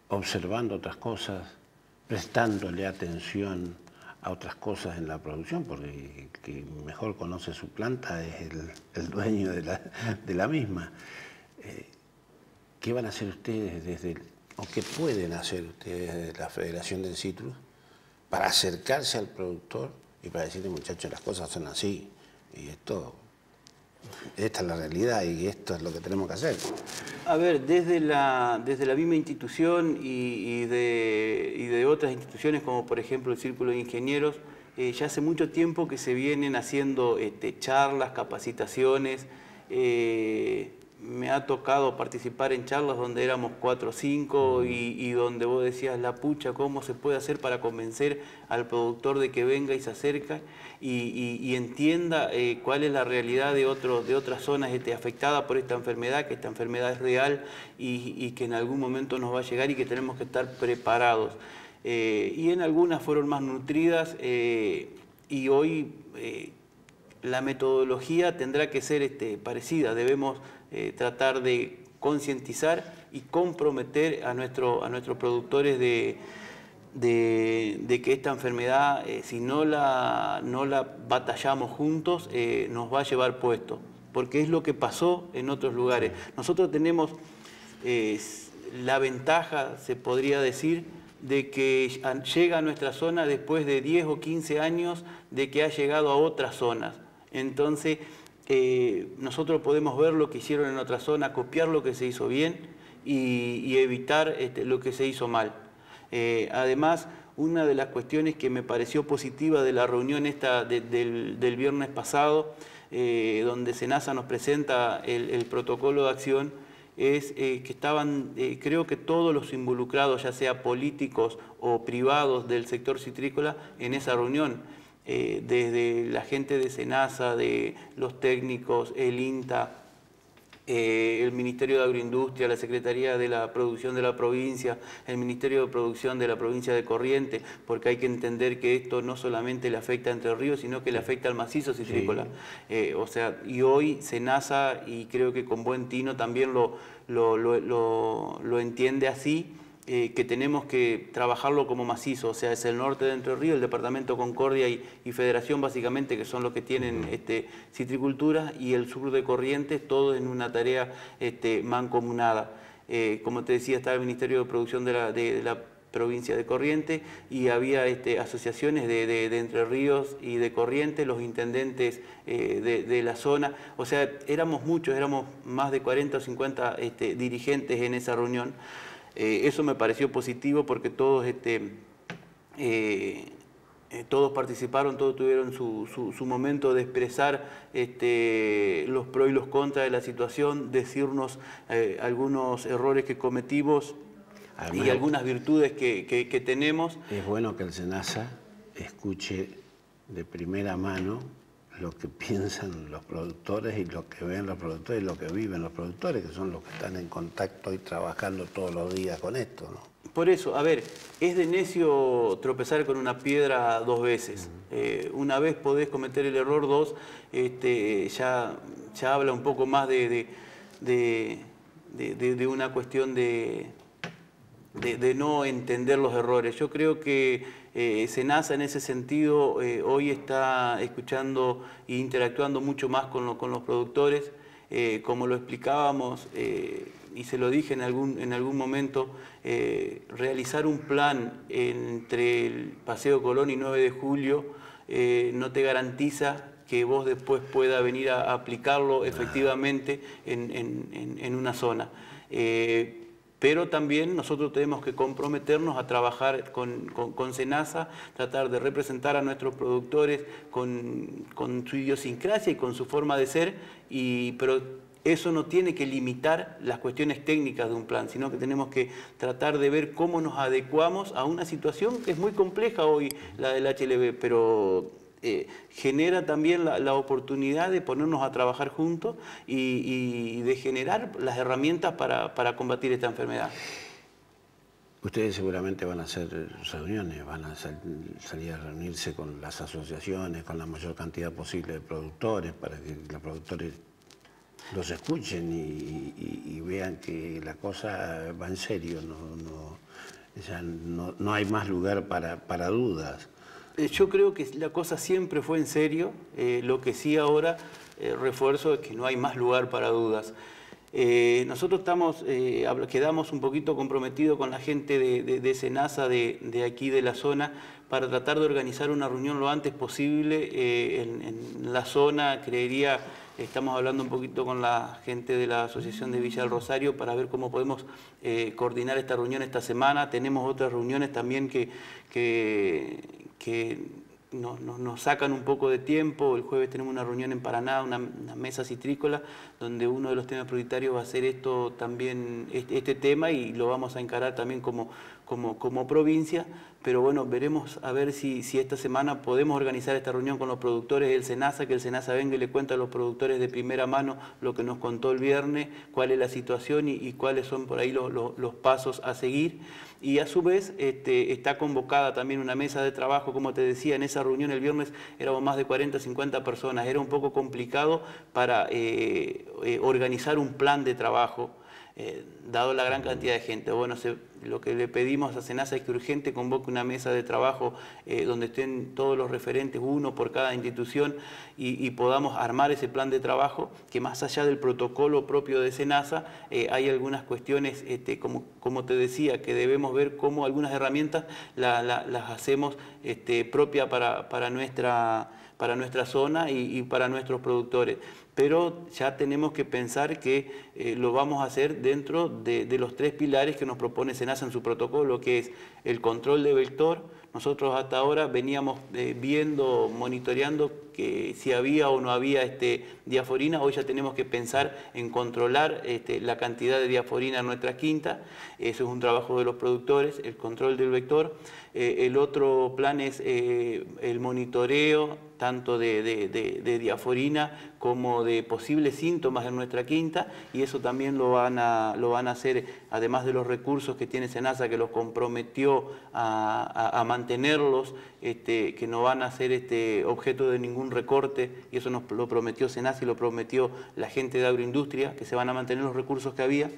observando otras cosas, prestándole atención a otras cosas en la producción, porque el que mejor conoce su planta es el dueño de la misma. ¿Qué van a hacer ustedes o qué pueden hacer ustedes desde la Federación del Citrus para acercarse al productor y para decirle, muchachos, las cosas son así y esta es la realidad y esto es lo que tenemos que hacer? A ver, desde la misma institución y de otras instituciones, como por ejemplo el Círculo de Ingenieros, ya hace mucho tiempo que se vienen haciendo charlas, capacitaciones. Me ha tocado participar en charlas donde éramos 4 o 5 y donde vos decías, la pucha, ¿cómo se puede hacer para convencer al productor de que venga y se acerque y entienda cuál es la realidad de otras zonas afectadas por esta enfermedad, que esta enfermedad es real y que en algún momento nos va a llegar y que tenemos que estar preparados? Y en algunas fueron más nutridas y hoy la metodología tendrá que ser parecida. Debemos tratar de concientizar y comprometer a nuestros productores de que esta enfermedad, si no la batallamos juntos, nos va a llevar puesto, porque es lo que pasó en otros lugares. Nosotros tenemos la ventaja, se podría decir, de que llega a nuestra zona después de 10 o 15 años de que ha llegado a otras zonas. Entonces, nosotros podemos ver lo que hicieron en otra zona, copiar lo que se hizo bien y evitar lo que se hizo mal. Además, una de las cuestiones que me pareció positiva de la reunión del viernes pasado, donde SENASA nos presenta el protocolo de acción, es que estaban, creo que todos los involucrados, ya sea políticos o privados del sector citrícola, en esa reunión. desde la gente de SENASA, de los técnicos, el INTA, el Ministerio de Agroindustria, la Secretaría de la Producción de la provincia, el Ministerio de Producción de la provincia de Corrientes, porque hay que entender que esto no solamente le afecta a Entre Ríos, sino que le afecta al macizo citrícola. Sí. O sea, y hoy SENASA, y creo que con buen tino también lo entiende así, que tenemos que trabajarlo como macizo, o sea, es el norte de Entre Ríos, el departamento Concordia y Federación básicamente, que son los que tienen citricultura, y el sur de Corrientes, todo en una tarea mancomunada. Como te decía, está el Ministerio de Producción de la provincia de Corrientes, y había asociaciones de Entre Ríos y de Corrientes, los intendentes de la zona, o sea, éramos muchos, éramos más de 40 o 50 dirigentes en esa reunión. Eso me pareció positivo porque todos, todos participaron, todos tuvieron su momento de expresar los pros y los contras de la situación, decirnos algunos errores que cometimos. Además, y algunas virtudes que tenemos. Es bueno que el SENASA escuche de primera mano lo que piensan los productores y lo que ven los productores y lo que viven los productores, que son los que están en contacto y trabajando todos los días con esto, ¿no? Por eso, a ver, es de necio tropezar con una piedra dos veces. Una vez podés cometer el error, dos, ya habla un poco más de una cuestión de no entender los errores. Yo creo que SENASA en ese sentido hoy está escuchando e interactuando mucho más con los productores. Como lo explicábamos y se lo dije en algún momento, realizar un plan entre el Paseo Colón y 9 de Julio no te garantiza que vos después pueda venir a aplicarlo efectivamente en una zona. Pero también nosotros tenemos que comprometernos a trabajar con SENASA, tratar de representar a nuestros productores con su idiosincrasia y con su forma de ser, pero eso no tiene que limitar las cuestiones técnicas de un plan, sino que tenemos que tratar de ver cómo nos adecuamos a una situación que es muy compleja hoy, la del HLB, pero genera también la oportunidad de ponernos a trabajar juntos y de generar las herramientas para combatir esta enfermedad. Ustedes seguramente van a hacer reuniones, van a salir a reunirse con las asociaciones, con la mayor cantidad posible de productores, para que los productores los escuchen y vean que la cosa va en serio, no hay más lugar para dudas. Yo creo que la cosa siempre fue en serio, lo que sí ahora refuerzo es que no hay más lugar para dudas. Nosotros quedamos un poquito comprometidos con la gente de SENASA de aquí de la zona para tratar de organizar una reunión lo antes posible en la zona. Creería, estamos hablando un poquito con la gente de la Asociación de Villa del Rosario para ver cómo podemos coordinar esta reunión esta semana. Tenemos otras reuniones también que nos sacan un poco de tiempo. El jueves tenemos una reunión en Paraná, una mesa citrícola, donde uno de los temas prioritarios va a ser este tema, y lo vamos a encarar también como provincia. Pero bueno, veremos a ver si esta semana podemos organizar esta reunión con los productores del SENASA, que el SENASA venga y le cuente a los productores de primera mano lo que nos contó el viernes, cuál es la situación y cuáles son por ahí los pasos a seguir. Y a su vez está convocada también una mesa de trabajo, como te decía, en esa reunión el viernes éramos más de 40 o 50 personas, era un poco complicado para organizar un plan de trabajo, dado la gran cantidad de gente. Bueno, lo que le pedimos a SENASA es que urgente convoque una mesa de trabajo donde estén todos los referentes, uno por cada institución, y podamos armar ese plan de trabajo, que más allá del protocolo propio de SENASA, hay algunas cuestiones, como te decía, que debemos ver cómo algunas herramientas las hacemos propias para nuestra zona y para nuestros productores. Pero ya tenemos que pensar que lo vamos a hacer dentro de los 3 pilares que nos propone SENASA en su protocolo, que es el control de vector, Nosotros hasta ahora veníamos viendo, monitoreando que si había o no había diaforina. Hoy ya tenemos que pensar en controlar la cantidad de diaforina en nuestra quinta. Eso es un trabajo de los productores, el control del vector. El otro plan es el monitoreo tanto de diaforina como de posibles síntomas en nuestra quinta, y eso también lo van a hacer, además de los recursos que tiene SENASA, que los comprometió a mantenerlos, que no van a ser objeto de ningún recorte, y eso nos lo prometió SENASA y lo prometió la gente de agroindustria, que se van a mantener los recursos que había.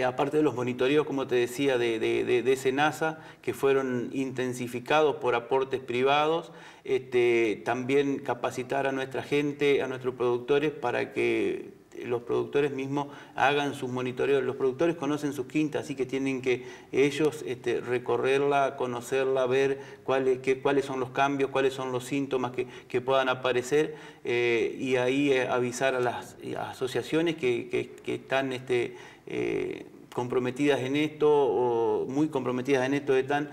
Aparte de los monitoreos, como te decía, de SENASA, que fueron intensificados por aportes privados, también capacitar a nuestra gente, a nuestros productores, para que los productores mismos hagan sus monitoreos. Los productores conocen sus quintas, así que tienen que ellos recorrerla, conocerla, ver cuáles son los cambios, cuáles son los síntomas que puedan aparecer, y ahí avisar a las asociaciones que están comprometidas en esto, o muy comprometidas en esto, están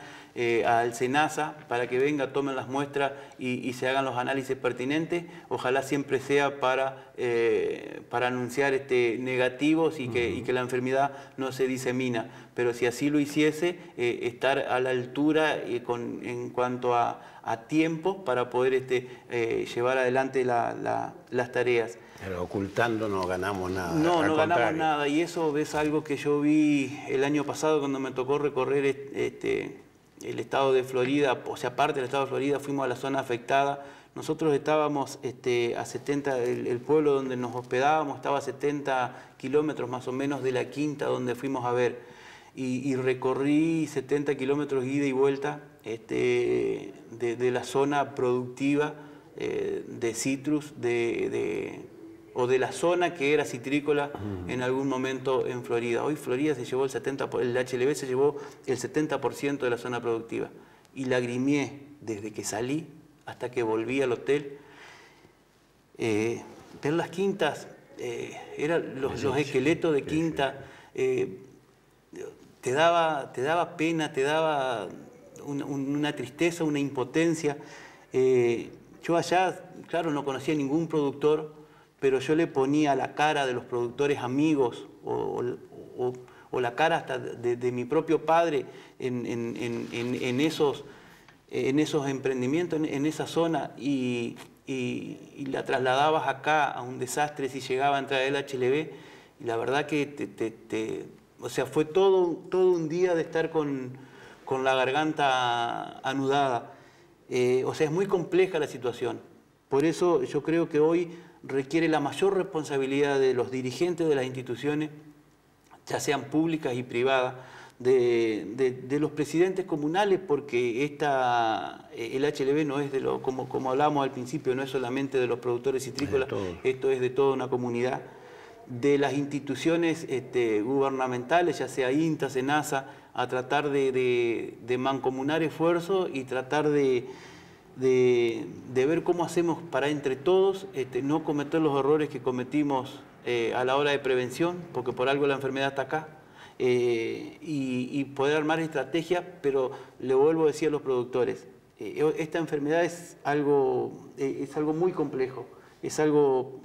al SENASA, para que venga, tomen las muestras y se hagan los análisis pertinentes. Ojalá siempre sea para anunciar negativos y que la enfermedad no se disemina, pero si así lo hiciese, estar a la altura en cuanto a tiempo para poder llevar adelante las tareas. Pero ocultando no ganamos nada. No ganamos nada, y eso es algo que yo vi el año pasado cuando me tocó recorrer el estado de Florida, o sea, parte del estado de Florida. Fuimos a la zona afectada. Nosotros estábamos a 70, el pueblo donde nos hospedábamos estaba a 70 kilómetros más o menos de la quinta donde fuimos a ver, y recorrí 70 kilómetros ida y vuelta de la zona productiva de citrus, o de la zona que era citrícola en algún momento en Florida. Hoy Florida se llevó el HLB se llevó el 70% de la zona productiva. Y lagrimeé desde que salí hasta que volví al hotel. Ver las quintas, eran los esqueletos de quinta, te daba pena, te daba una tristeza, una impotencia. Yo allá, claro, no conocía ningún productor, pero yo le ponía la cara de los productores amigos o la cara hasta de mi propio padre en esos emprendimientos, en esa zona, y la trasladabas acá a un desastre si llegaba a entrar el HLB, y la verdad que o sea, fue todo un día de estar con la garganta anudada. O sea, es muy compleja la situación. Por eso yo creo que hoy requiere la mayor responsabilidad de los dirigentes de las instituciones, ya sean públicas y privadas, de los presidentes comunales, porque el HLB no es como hablábamos al principio, no es solamente de los productores citrícolas, esto es de toda una comunidad, de las instituciones gubernamentales, ya sea INTA, SENASA, a tratar de mancomunar esfuerzos y tratar de ver cómo hacemos para entre todos no cometer los errores que cometimos a la hora de prevención, porque por algo la enfermedad está acá, y poder armar estrategias. Pero le vuelvo a decir a los productores, esta enfermedad es algo muy complejo, es algo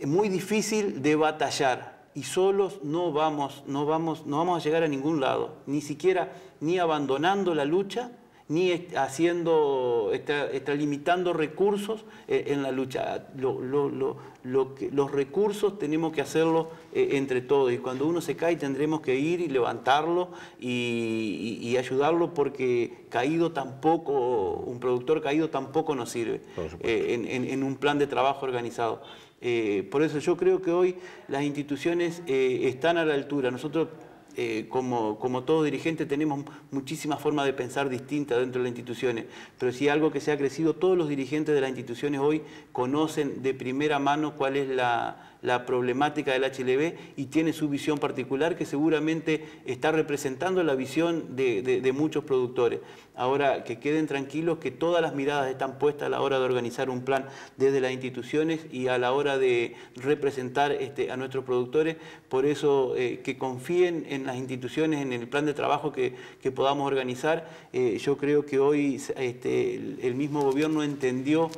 muy difícil de batallar, y solos no vamos a llegar a ningún lado, ni siquiera abandonando la lucha, ni limitando recursos en la lucha. Los recursos tenemos que hacerlo entre todos, y cuando uno se cae tendremos que ir y levantarlo y ayudarlo, porque un productor caído tampoco nos sirve en un plan de trabajo organizado. Por eso yo creo que hoy las instituciones están a la altura. Nosotros, como todo dirigente, tenemos muchísimas formas de pensar distintas dentro de las instituciones, pero si algo que se ha crecido, todos los dirigentes de las instituciones hoy conocen de primera mano cuál es la la problemática del HLB y tiene su visión particular que seguramente está representando la visión de muchos productores. Ahora, que queden tranquilos que todas las miradas están puestas a la hora de organizar un plan desde las instituciones y a la hora de representar a nuestros productores. Por eso, que confíen en las instituciones, en el plan de trabajo que podamos organizar. Yo creo que hoy el mismo gobierno entendió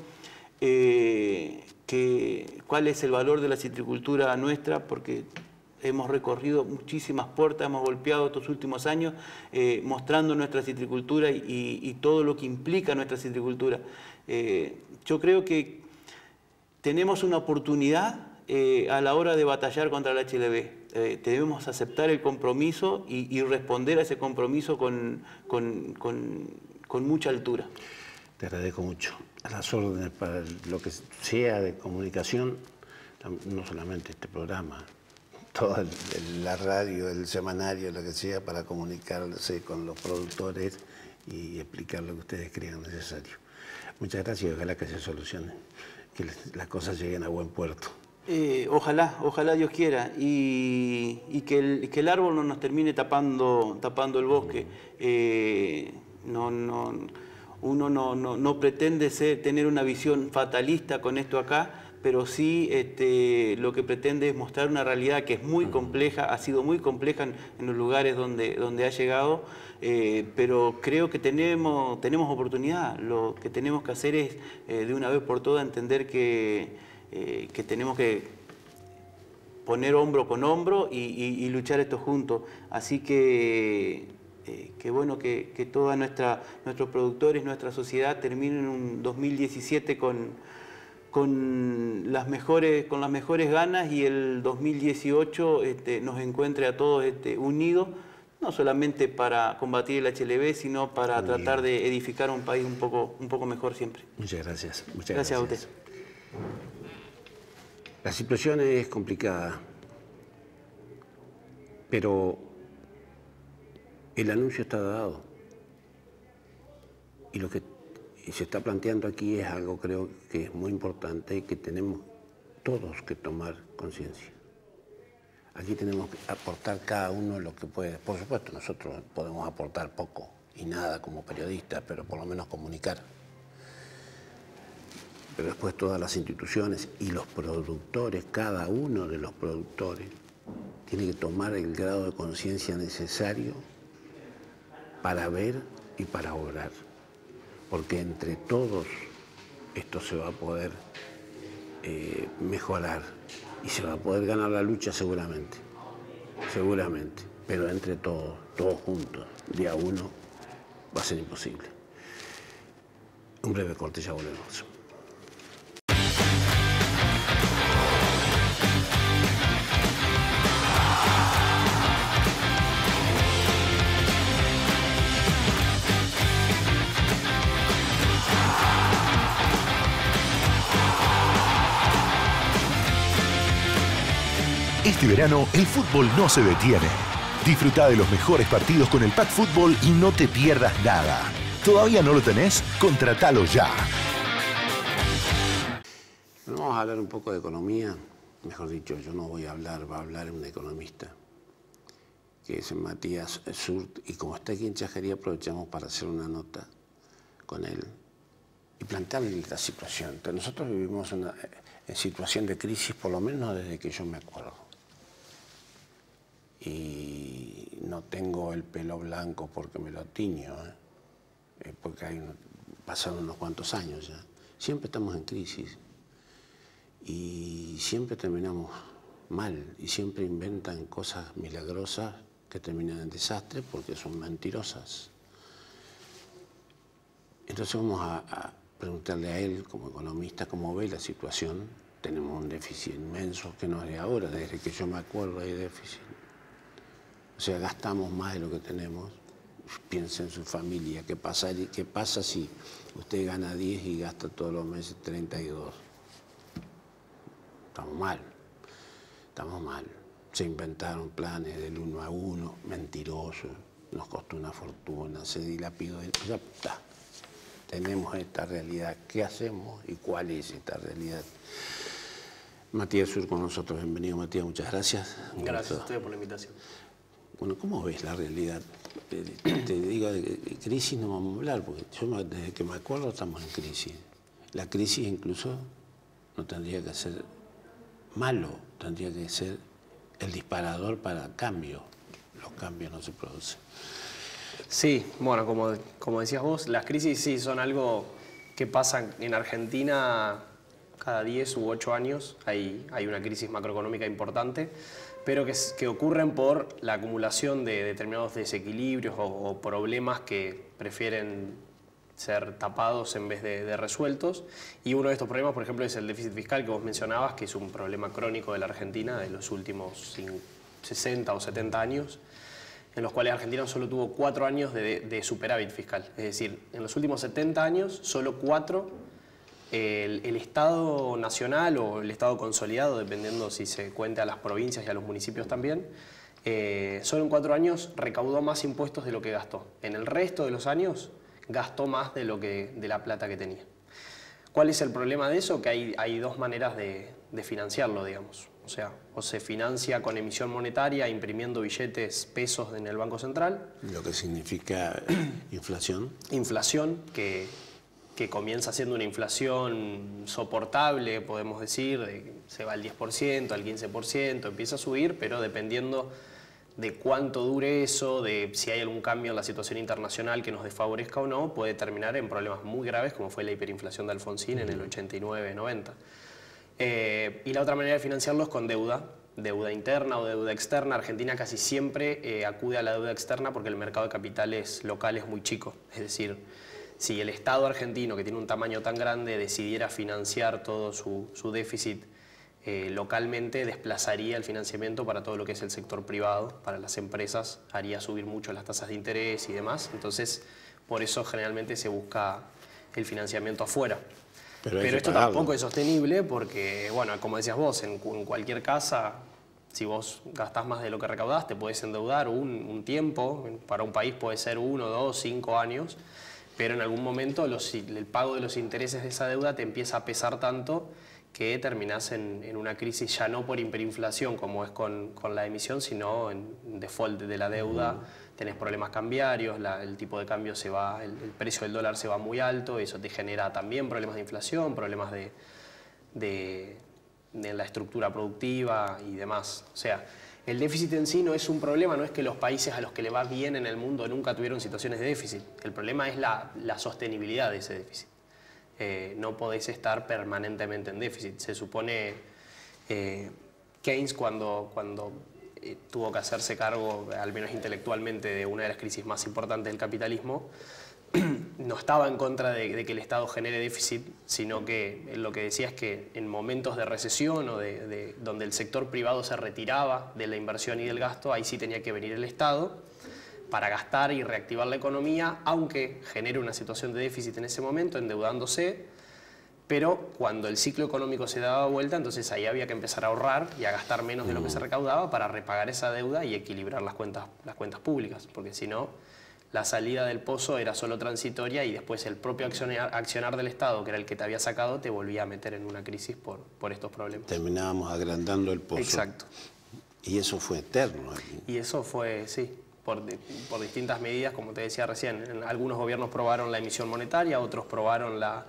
cuál es el valor de la citricultura nuestra, porque hemos recorrido muchísimas puertas, hemos golpeado estos últimos años mostrando nuestra citricultura y todo lo que implica nuestra citricultura. Yo creo que tenemos una oportunidad a la hora de batallar contra el HLB. Debemos aceptar el compromiso y responder a ese compromiso con mucha altura. Te agradezco mucho. A las órdenes para lo que sea de comunicación, no solamente este programa, toda la radio, el semanario, lo que sea, para comunicarse con los productores y explicar lo que ustedes crean necesario. Muchas gracias y ojalá que se solucione, que las cosas lleguen a buen puerto. Ojalá Dios quiera, y que el árbol no nos termine tapando el bosque. Uno no pretende tener una visión fatalista con esto acá, pero sí lo que pretende es mostrar una realidad que es muy compleja, ha sido muy compleja en los lugares donde ha llegado, pero creo que tenemos oportunidad. Lo que tenemos que hacer es, de una vez por todas, entender que tenemos que poner hombro con hombro y luchar esto juntos. Así que bueno, que todos nuestros productores, nuestra sociedad terminen un 2017 con las mejores ganas, y el 2018 nos encuentre a todos unidos, no solamente para combatir el HLB, sino para tratar de edificar un país un poco mejor siempre. Muchas gracias. Gracias a usted. La situación es complicada, pero el anuncio está dado. Y lo que se está planteando aquí es algo, creo que es muy importante y que tenemos todos que tomar conciencia. Aquí tenemos que aportar cada uno lo que puede. Por supuesto, nosotros podemos aportar poco y nada como periodistas, pero por lo menos comunicar. Pero después todas las instituciones y los productores, cada uno de los productores, tiene que tomar el grado de conciencia necesario para ver y para obrar. Porque entre todos esto se va a poder mejorar y se va a poder ganar la lucha seguramente, pero entre todos juntos, día uno, va a ser imposible. Un breve corte, ya volvemos. Este verano, el fútbol no se detiene. Disfruta de los mejores partidos con el Pack Fútbol y no te pierdas nada. ¿Todavía no lo tenés? Contratalo ya. Bueno, vamos a hablar un poco de economía. Mejor dicho, yo no voy a hablar, va a hablar un economista, que es Matías Surt, y como está aquí en Chajería, aprovechamos para hacer una nota con él y plantearle la situación. Nosotros vivimos en situación de crisis, por lo menos desde que yo me acuerdo. Y no tengo el pelo blanco porque me lo tiño, porque pasaron unos cuantos años ya. Siempre estamos en crisis y siempre terminamos mal y siempre inventan cosas milagrosas que terminan en desastre porque son mentirosas. Entonces vamos a preguntarle a él, como economista, cómo ve la situación. Tenemos un déficit inmenso que no es de ahora, desde que yo me acuerdo hay déficit. O sea, gastamos más de lo que tenemos. Piensa en su familia. ¿Qué pasa si usted gana 10 y gasta todos los meses 32? Estamos mal. Se inventaron planes del 1 a 1, mentirosos, nos costó una fortuna, se dilapidó. Ya está. Tenemos esta realidad. ¿Qué hacemos y cuál es esta realidad? Matías Sur con nosotros. Bienvenido, Matías, muchas gracias. Gracias a ustedes por la invitación. Bueno, ¿cómo ves la realidad? Te digo, de crisis no vamos a hablar, porque yo desde que me acuerdo estamos en crisis. La crisis incluso no tendría que ser malo, tendría que ser el disparador para cambio. Los cambios no se producen. Sí, bueno, como decías vos, las crisis sí son algo que pasa en Argentina cada 10 u 8 años. Hay una crisis macroeconómica importante, pero que ocurren por la acumulación de determinados desequilibrios o problemas que prefieren ser tapados en vez de resueltos. Y uno de estos problemas, por ejemplo, es el déficit fiscal que vos mencionabas, que es un problema crónico de la Argentina de los últimos 60 o 70 años, en los cuales Argentina solo tuvo 4 años de superávit fiscal. Es decir, en los últimos 70 años, solo 4, el Estado nacional o el Estado consolidado, dependiendo si se cuenta a las provincias y a los municipios también, solo en 4 años recaudó más impuestos de lo que gastó. En el resto de los años gastó más de la plata que tenía. ¿Cuál es el problema de eso? Que hay dos maneras de financiarlo, digamos. O sea, o se financia con emisión monetaria, imprimiendo billetes, pesos en el Banco Central. Lo que significa inflación. Inflación, que comienza siendo una inflación soportable, podemos decir, se va al 10%, al 15%, empieza a subir, pero dependiendo de cuánto dure eso, de si hay algún cambio en la situación internacional que nos desfavorezca o no, puede terminar en problemas muy graves, como fue la hiperinflación de Alfonsín en el 89-90. Y la otra manera de financiarlo es con deuda interna o deuda externa. Argentina casi siempre acude a la deuda externa porque el mercado de capitales local es muy chico. Es decir, si el Estado argentino, que tiene un tamaño tan grande, decidiera financiar todo su déficit localmente, desplazaría el financiamiento para todo lo que es el sector privado, para las empresas, haría subir mucho las tasas de interés y demás. Entonces, por eso generalmente se busca el financiamiento afuera. Pero esto tampoco es sostenible porque, bueno, como decías vos, en cualquier casa, si vos gastás más de lo que recaudás, te podés endeudar un tiempo. Para un país puede ser 1, 2, 5 años, pero en algún momento el pago de los intereses de esa deuda te empieza a pesar tanto que terminás en una crisis ya no por hiperinflación como es con la emisión, sino en default de la deuda. Tenés problemas cambiarios, el tipo de cambio se va, el precio del dólar se va muy alto, eso te genera también problemas de inflación, problemas de la estructura productiva y demás. O sea, el déficit en sí no es un problema, no es que los países a los que le va bien en el mundo nunca tuvieron situaciones de déficit. El problema es la sostenibilidad de ese déficit. No podés estar permanentemente en déficit. Se supone Keynes cuando tuvo que hacerse cargo, al menos intelectualmente, de una de las crisis más importantes del capitalismo, no estaba en contra de que el Estado genere déficit, sino que lo que decía es que en momentos de recesión o donde el sector privado se retiraba de la inversión y del gasto, ahí sí tenía que venir el Estado para gastar y reactivar la economía, aunque genere una situación de déficit en ese momento, endeudándose. Pero cuando el ciclo económico se daba vuelta, entonces ahí había que empezar a ahorrar y a gastar menos de lo que se recaudaba para repagar esa deuda y equilibrar las cuentas públicas, porque si no, la salida del pozo era solo transitoria y después el propio accionar del Estado, que era el que te había sacado, te volvía a meter en una crisis por estos problemas. Terminábamos agrandando el pozo. Exacto. Y eso fue eterno. Y eso fue, sí, por distintas medidas, como te decía recién. Algunos gobiernos probaron la emisión monetaria, otros probaron la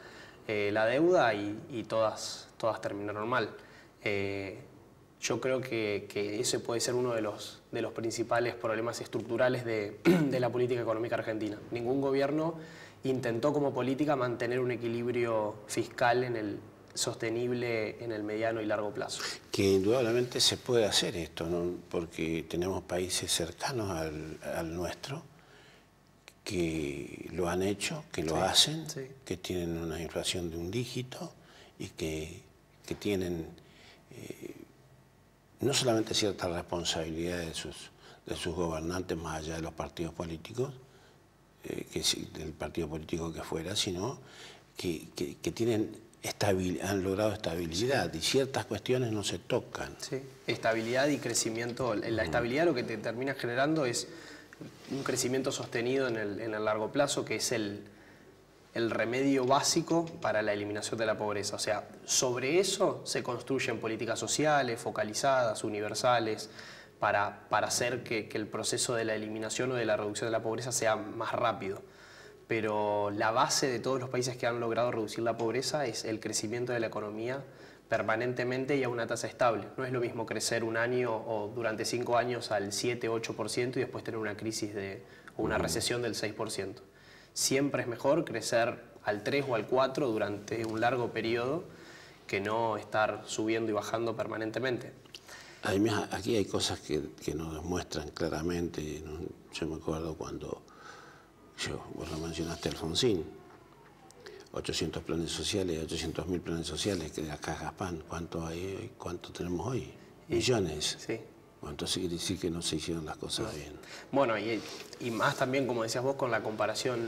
deuda y todas terminaron mal. Yo creo que ese puede ser uno de los principales problemas estructurales de la política económica argentina. Ningún gobierno intentó como política mantener un equilibrio fiscal sostenible en el mediano y largo plazo. Que indudablemente se puede hacer esto, ¿no? Porque tenemos países cercanos al nuestro que lo han hecho, que lo hacen, que tienen una inflación de un dígito y que tienen no solamente cierta responsabilidad de sus gobernantes más allá de los partidos políticos, del partido político que fuera, sino que han logrado estabilidad y ciertas cuestiones no se tocan. Sí, estabilidad y crecimiento. La estabilidad lo que te termina generando es un crecimiento sostenido en el largo plazo, que es el remedio básico para la eliminación de la pobreza. O sea, sobre eso se construyen políticas sociales, focalizadas, universales, para hacer que el proceso de la eliminación o de la reducción de la pobreza sea más rápido. Pero la base de todos los países que han logrado reducir la pobreza es el crecimiento de la economía permanentemente y a una tasa estable. No es lo mismo crecer un año o durante 5 años al 7-8% y después tener una crisis o una recesión del 6%. Siempre es mejor crecer al 3 o al 4 durante un largo periodo que no estar subiendo y bajando permanentemente. Además, aquí hay cosas que nos demuestran claramente. Yo me acuerdo cuando vos lo mencionaste, Alfonsín, 800 planes sociales, 800.000 planes sociales que de las cajas PAN. ¿Cuánto hay hoy? ¿Cuánto tenemos hoy? Millones. Sí. Bueno, entonces quiere decir que no se hicieron las cosas bien. Bueno, y más también, como decías vos, con la comparación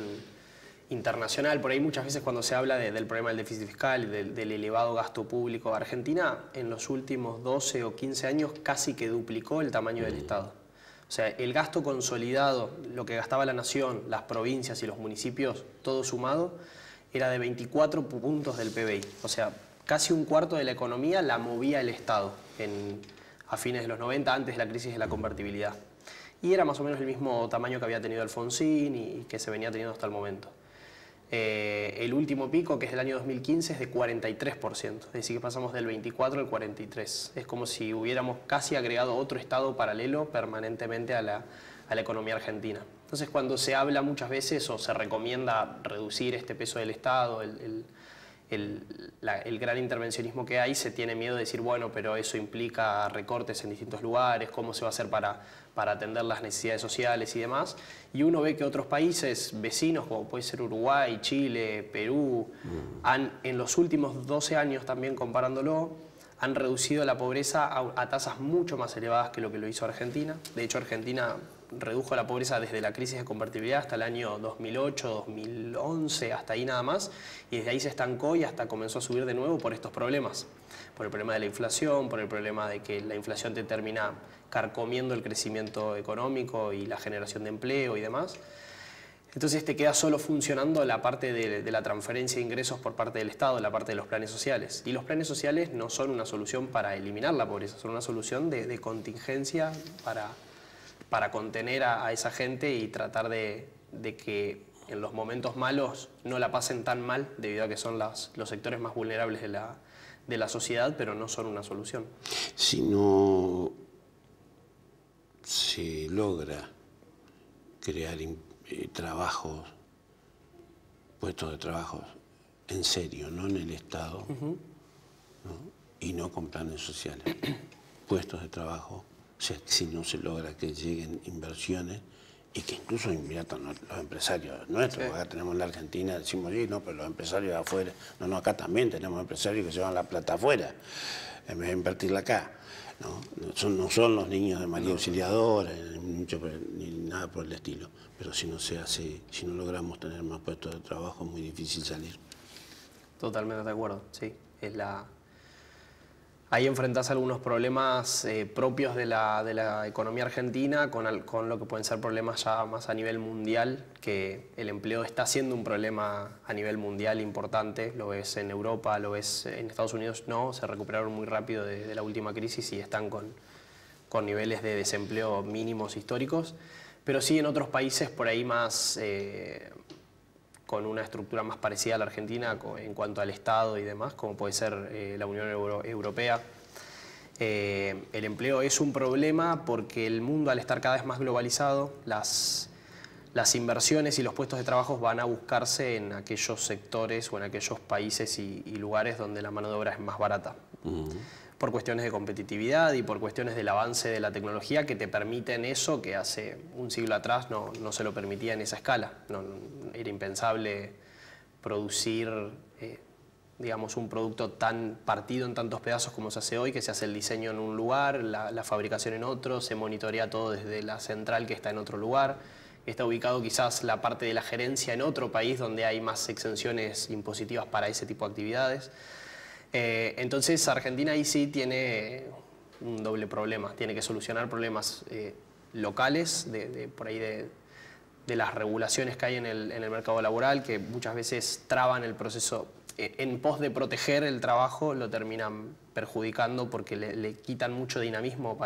internacional. Por ahí muchas veces cuando se habla del problema del déficit fiscal y del elevado gasto público, Argentina en los últimos 12 o 15 años casi que duplicó el tamaño del Estado. O sea, el gasto consolidado, lo que gastaba la nación, las provincias y los municipios, todo sumado, era de 24 puntos del PBI. O sea, casi un cuarto de la economía la movía el Estado a fines de los 90, antes de la crisis de la convertibilidad. Y era más o menos el mismo tamaño que había tenido Alfonsín y que se venía teniendo hasta el momento. El último pico, que es del año 2015, es de 43%. Es decir, que pasamos del 24 al 43%. Es como si hubiéramos casi agregado otro Estado paralelo permanentemente a la economía argentina. Entonces, cuando se habla muchas veces o se recomienda reducir este peso del Estado, el gran intervencionismo que hay, se tiene miedo de decir, bueno, pero eso implica recortes en distintos lugares, cómo se va a hacer para atender las necesidades sociales y demás. Y uno ve que otros países vecinos, como puede ser Uruguay, Chile, Perú, en los últimos 12 años también comparándolo, han reducido la pobreza a tasas mucho más elevadas que lo que lo hizo Argentina. De hecho, Argentina redujo la pobreza desde la crisis de convertibilidad hasta el año 2008, 2011, hasta ahí nada más, y desde ahí se estancó y hasta comenzó a subir de nuevo por estos problemas. Por el problema de la inflación, por el problema de que la inflación te termina carcomiendo el crecimiento económico y la generación de empleo y demás. Entonces te queda solo funcionando la parte de la transferencia de ingresos por parte del Estado, la parte de los planes sociales. Y los planes sociales no son una solución para eliminar la pobreza, son una solución de contingencia para contener a esa gente y tratar de que en los momentos malos no la pasen tan mal, debido a que son los sectores más vulnerables de la sociedad, pero no son una solución. Si no se logra crear trabajos, puestos de trabajo en serio, no en el Estado, ¿no? Y no con planes sociales, puestos de trabajo. O sea, si no se logra que lleguen inversiones y que incluso inviertan los empresarios nuestros. Sí. Acá tenemos en la Argentina, decimos, sí, no, pero los empresarios de afuera. No, acá también tenemos empresarios que llevan la plata afuera, en vez de invertirla acá. No son los niños de María Auxiliadora, ni nada por el estilo. Pero si no se hace, si no logramos tener más puestos de trabajo, es muy difícil salir. Totalmente de acuerdo, sí. Ahí enfrentás algunos problemas propios de la economía argentina con lo que pueden ser problemas ya más a nivel mundial, que el empleo está siendo un problema a nivel mundial importante. Lo ves en Europa, lo ves en Estados Unidos, no, se recuperaron muy rápido de la última crisis y están con niveles de desempleo mínimos históricos. Pero sí en otros países por ahí más con una estructura más parecida a la Argentina en cuanto al Estado y demás, como puede ser la Unión Europea. El empleo es un problema porque el mundo, al estar cada vez más globalizado, las inversiones y los puestos de trabajo van a buscarse en aquellos sectores o en aquellos países y lugares donde la mano de obra es más barata. Por cuestiones de competitividad y por cuestiones del avance de la tecnología que te permiten eso que hace un siglo atrás no se lo permitía en esa escala. Era impensable producir digamos, un producto tan partido en tantos pedazos como se hace hoy, que se hace el diseño en un lugar, la fabricación en otro, se monitorea todo desde la central que está en otro lugar. Está ubicado quizás la parte de la gerencia en otro país donde hay más exenciones impositivas para ese tipo de actividades. Entonces Argentina ahí sí tiene un doble problema, tiene que solucionar problemas locales, por ahí de las regulaciones que hay en el mercado laboral, que muchas veces traban el proceso. En pos de proteger el trabajo lo terminan perjudicando porque le quitan mucho dinamismo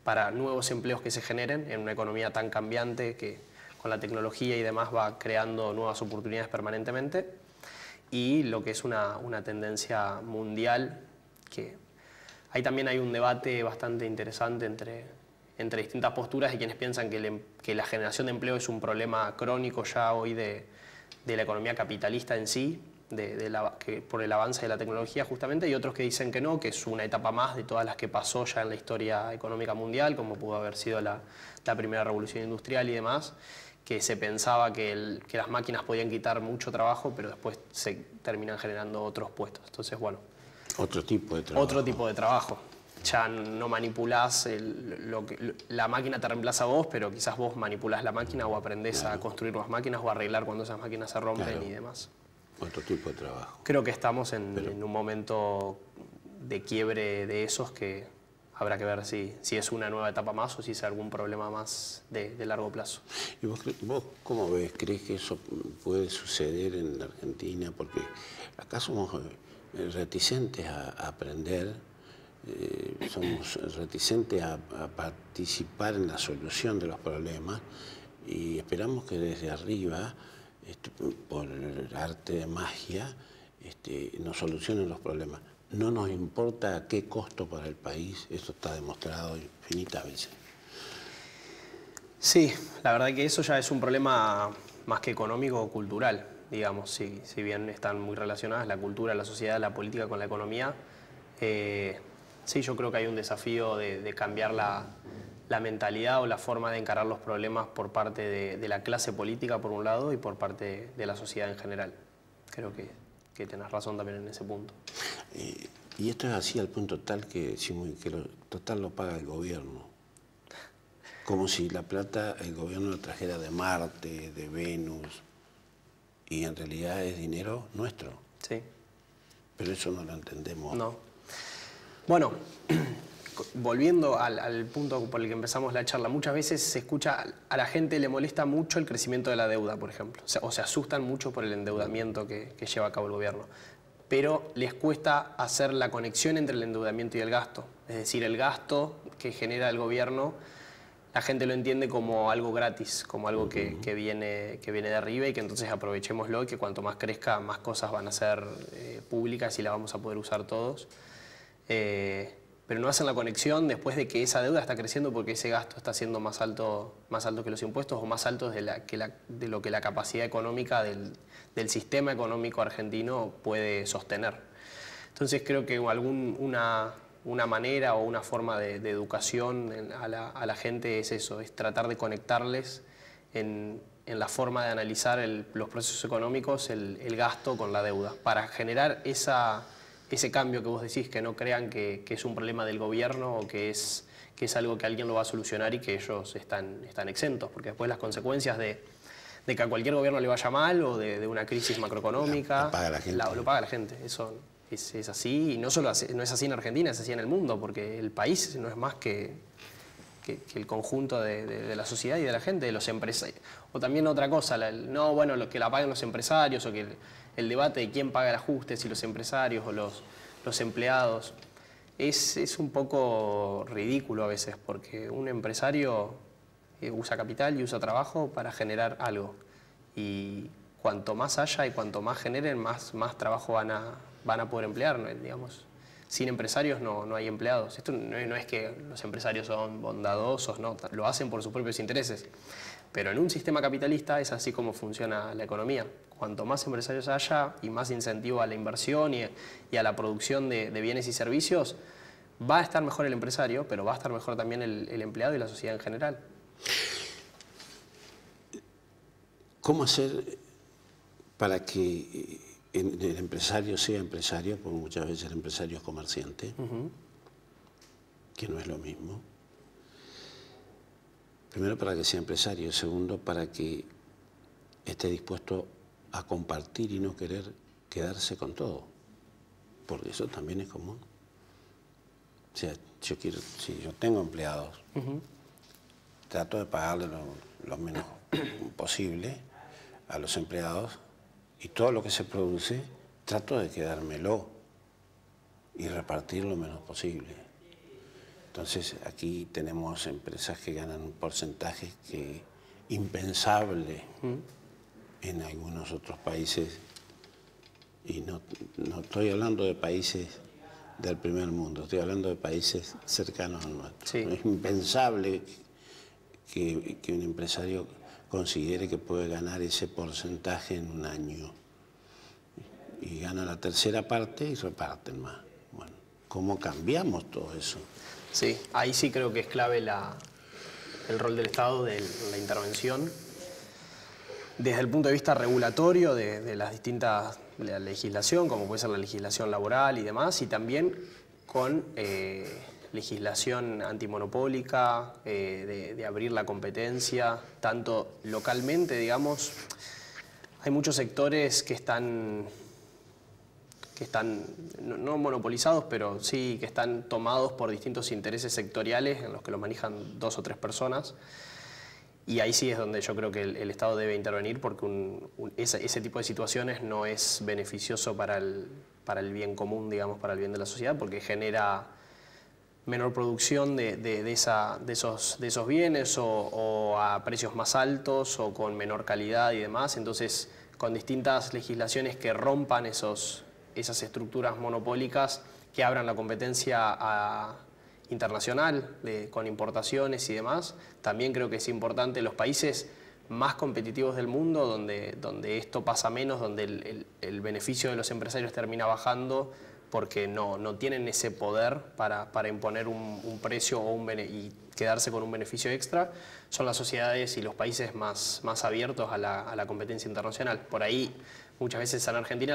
para nuevos empleos que se generen en una economía tan cambiante que con la tecnología y demás va creando nuevas oportunidades permanentemente. Y lo que es una tendencia mundial, que ahí también hay un debate bastante interesante entre distintas posturas de quienes piensan que la generación de empleo es un problema crónico ya hoy de la economía capitalista en sí, por el avance de la tecnología justamente, y otros que dicen que no, que es una etapa más de todas las que pasó ya en la historia económica mundial, como pudo haber sido la primera revolución industrial y demás, que se pensaba que las máquinas podían quitar mucho trabajo, pero después se terminan generando otros puestos. Entonces, bueno. Otro tipo de trabajo. Otro tipo de trabajo. Ya no manipulás, la máquina te reemplaza a vos, pero quizás vos manipulás la máquina o aprendés a construir nuevas máquinas o a arreglar cuando esas máquinas se rompen y demás. Otro tipo de trabajo. Creo que estamos en un momento de quiebre de esos que habrá que ver si es una nueva etapa más o si es algún problema más de largo plazo. ¿Y vos cómo ves? ¿Crees que eso puede suceder en la Argentina? Porque acá somos reticentes a aprender, somos reticentes a participar en la solución de los problemas y esperamos que desde arriba, por arte de magia, nos solucionen los problemas. No nos importa a qué costo para el país, eso está demostrado infinitas veces. Sí, la verdad que eso ya es un problema más que económico o cultural, digamos, si bien están muy relacionadas la cultura, la sociedad, la política con la economía. Sí, yo creo que hay un desafío de cambiar la mentalidad o la forma de encarar los problemas por parte de la clase política, por un lado, y por parte de la sociedad en general. Creo que tenés razón también en ese punto. Y esto es así al punto tal que total lo paga el gobierno. Como si la plata el gobierno la trajera de Marte, de Venus, y en realidad es dinero nuestro. Sí. Pero eso no lo entendemos. No. Bueno, volviendo al punto por el que empezamos la charla, muchas veces se escucha, a la gente le molesta mucho el crecimiento de la deuda, por ejemplo, o se asustan mucho por el endeudamiento que lleva a cabo el gobierno, pero les cuesta hacer la conexión entre el endeudamiento y el gasto, es decir, el gasto que genera el gobierno, la gente lo entiende como algo gratis, como algo que viene de arriba y que entonces aprovechémoslo y que cuanto más crezca, más cosas van a ser públicas y las vamos a poder usar todos. Pero no hacen la conexión después de que esa deuda está creciendo porque ese gasto está siendo más alto que los impuestos o más alto de lo que la capacidad económica del sistema económico argentino puede sostener. Entonces creo que una manera o una forma de educación a la gente es eso, es tratar de conectarles en la forma de analizar los procesos económicos, el gasto con la deuda, para generar ese cambio que vos decís, que no crean que es un problema del gobierno o que es algo que alguien lo va a solucionar y que ellos están exentos, porque después las consecuencias de que a cualquier gobierno le vaya mal o de una crisis macroeconómica, lo paga la gente. Lo paga la gente, eso es así, y no solo no es así en Argentina, es así en el mundo, porque el país no es más que el conjunto de la sociedad y de la gente, de los empresarios. O también otra cosa, lo que la paguen los empresarios o que el debate de quién paga el ajuste, si los empresarios o los empleados, es un poco ridículo a veces, porque un empresario usa capital y usa trabajo para generar algo. Y cuanto más haya y cuanto más generen, más trabajo van a poder emplear, ¿no? Digamos. Sin empresarios no hay empleados. Esto no es que los empresarios son bondadosos, no, lo hacen por sus propios intereses. Pero en un sistema capitalista es así como funciona la economía. Cuanto más empresarios haya y más incentivo a la inversión y a la producción de bienes y servicios, va a estar mejor el empresario, pero va a estar mejor también el empleado y la sociedad en general. ¿Cómo hacer para que el empresario sea empresario? Porque muchas veces el empresario es comerciante, que no es lo mismo. Primero, para que sea empresario. Segundo, para que esté dispuesto a compartir y no querer quedarse con todo, porque eso también es común. O sea, si yo tengo empleados, trato de pagarle lo menos posible a los empleados y todo lo que se produce trato de quedármelo y repartir lo menos posible. Entonces aquí tenemos empresas que ganan un porcentaje que impensable en algunos otros países, y no estoy hablando de países del primer mundo, estoy hablando de países cercanos al nuestro. Sí. Es impensable que un empresario considere que puede ganar ese porcentaje en un año y gana la tercera parte y reparten más. Bueno, ¿cómo cambiamos todo eso? Sí, ahí sí creo que es clave el rol del Estado, de la intervención, desde el punto de vista regulatorio de las distintas de la legislación, como puede ser la legislación laboral y demás, y también con legislación antimonopólica, de abrir la competencia, tanto localmente, digamos. Hay muchos sectores que están no monopolizados, pero sí que están tomados por distintos intereses sectoriales en los que los manejan 2 o 3 personas. Y ahí sí es donde yo creo que el Estado debe intervenir, porque ese tipo de situaciones no es beneficioso para el bien común, digamos, para el bien de la sociedad, porque genera menor producción de esos bienes o a precios más altos o con menor calidad y demás. Entonces, con distintas legislaciones que rompan esas estructuras monopólicas, que abran la competencia internacional con importaciones y demás, también creo que es importante. Los países más competitivos del mundo, donde esto pasa menos, donde el beneficio de los empresarios termina bajando porque no tienen ese poder para imponer un precio y quedarse con un beneficio extra, son las sociedades y los países más abiertos a la competencia internacional. Por ahí, muchas veces en Argentina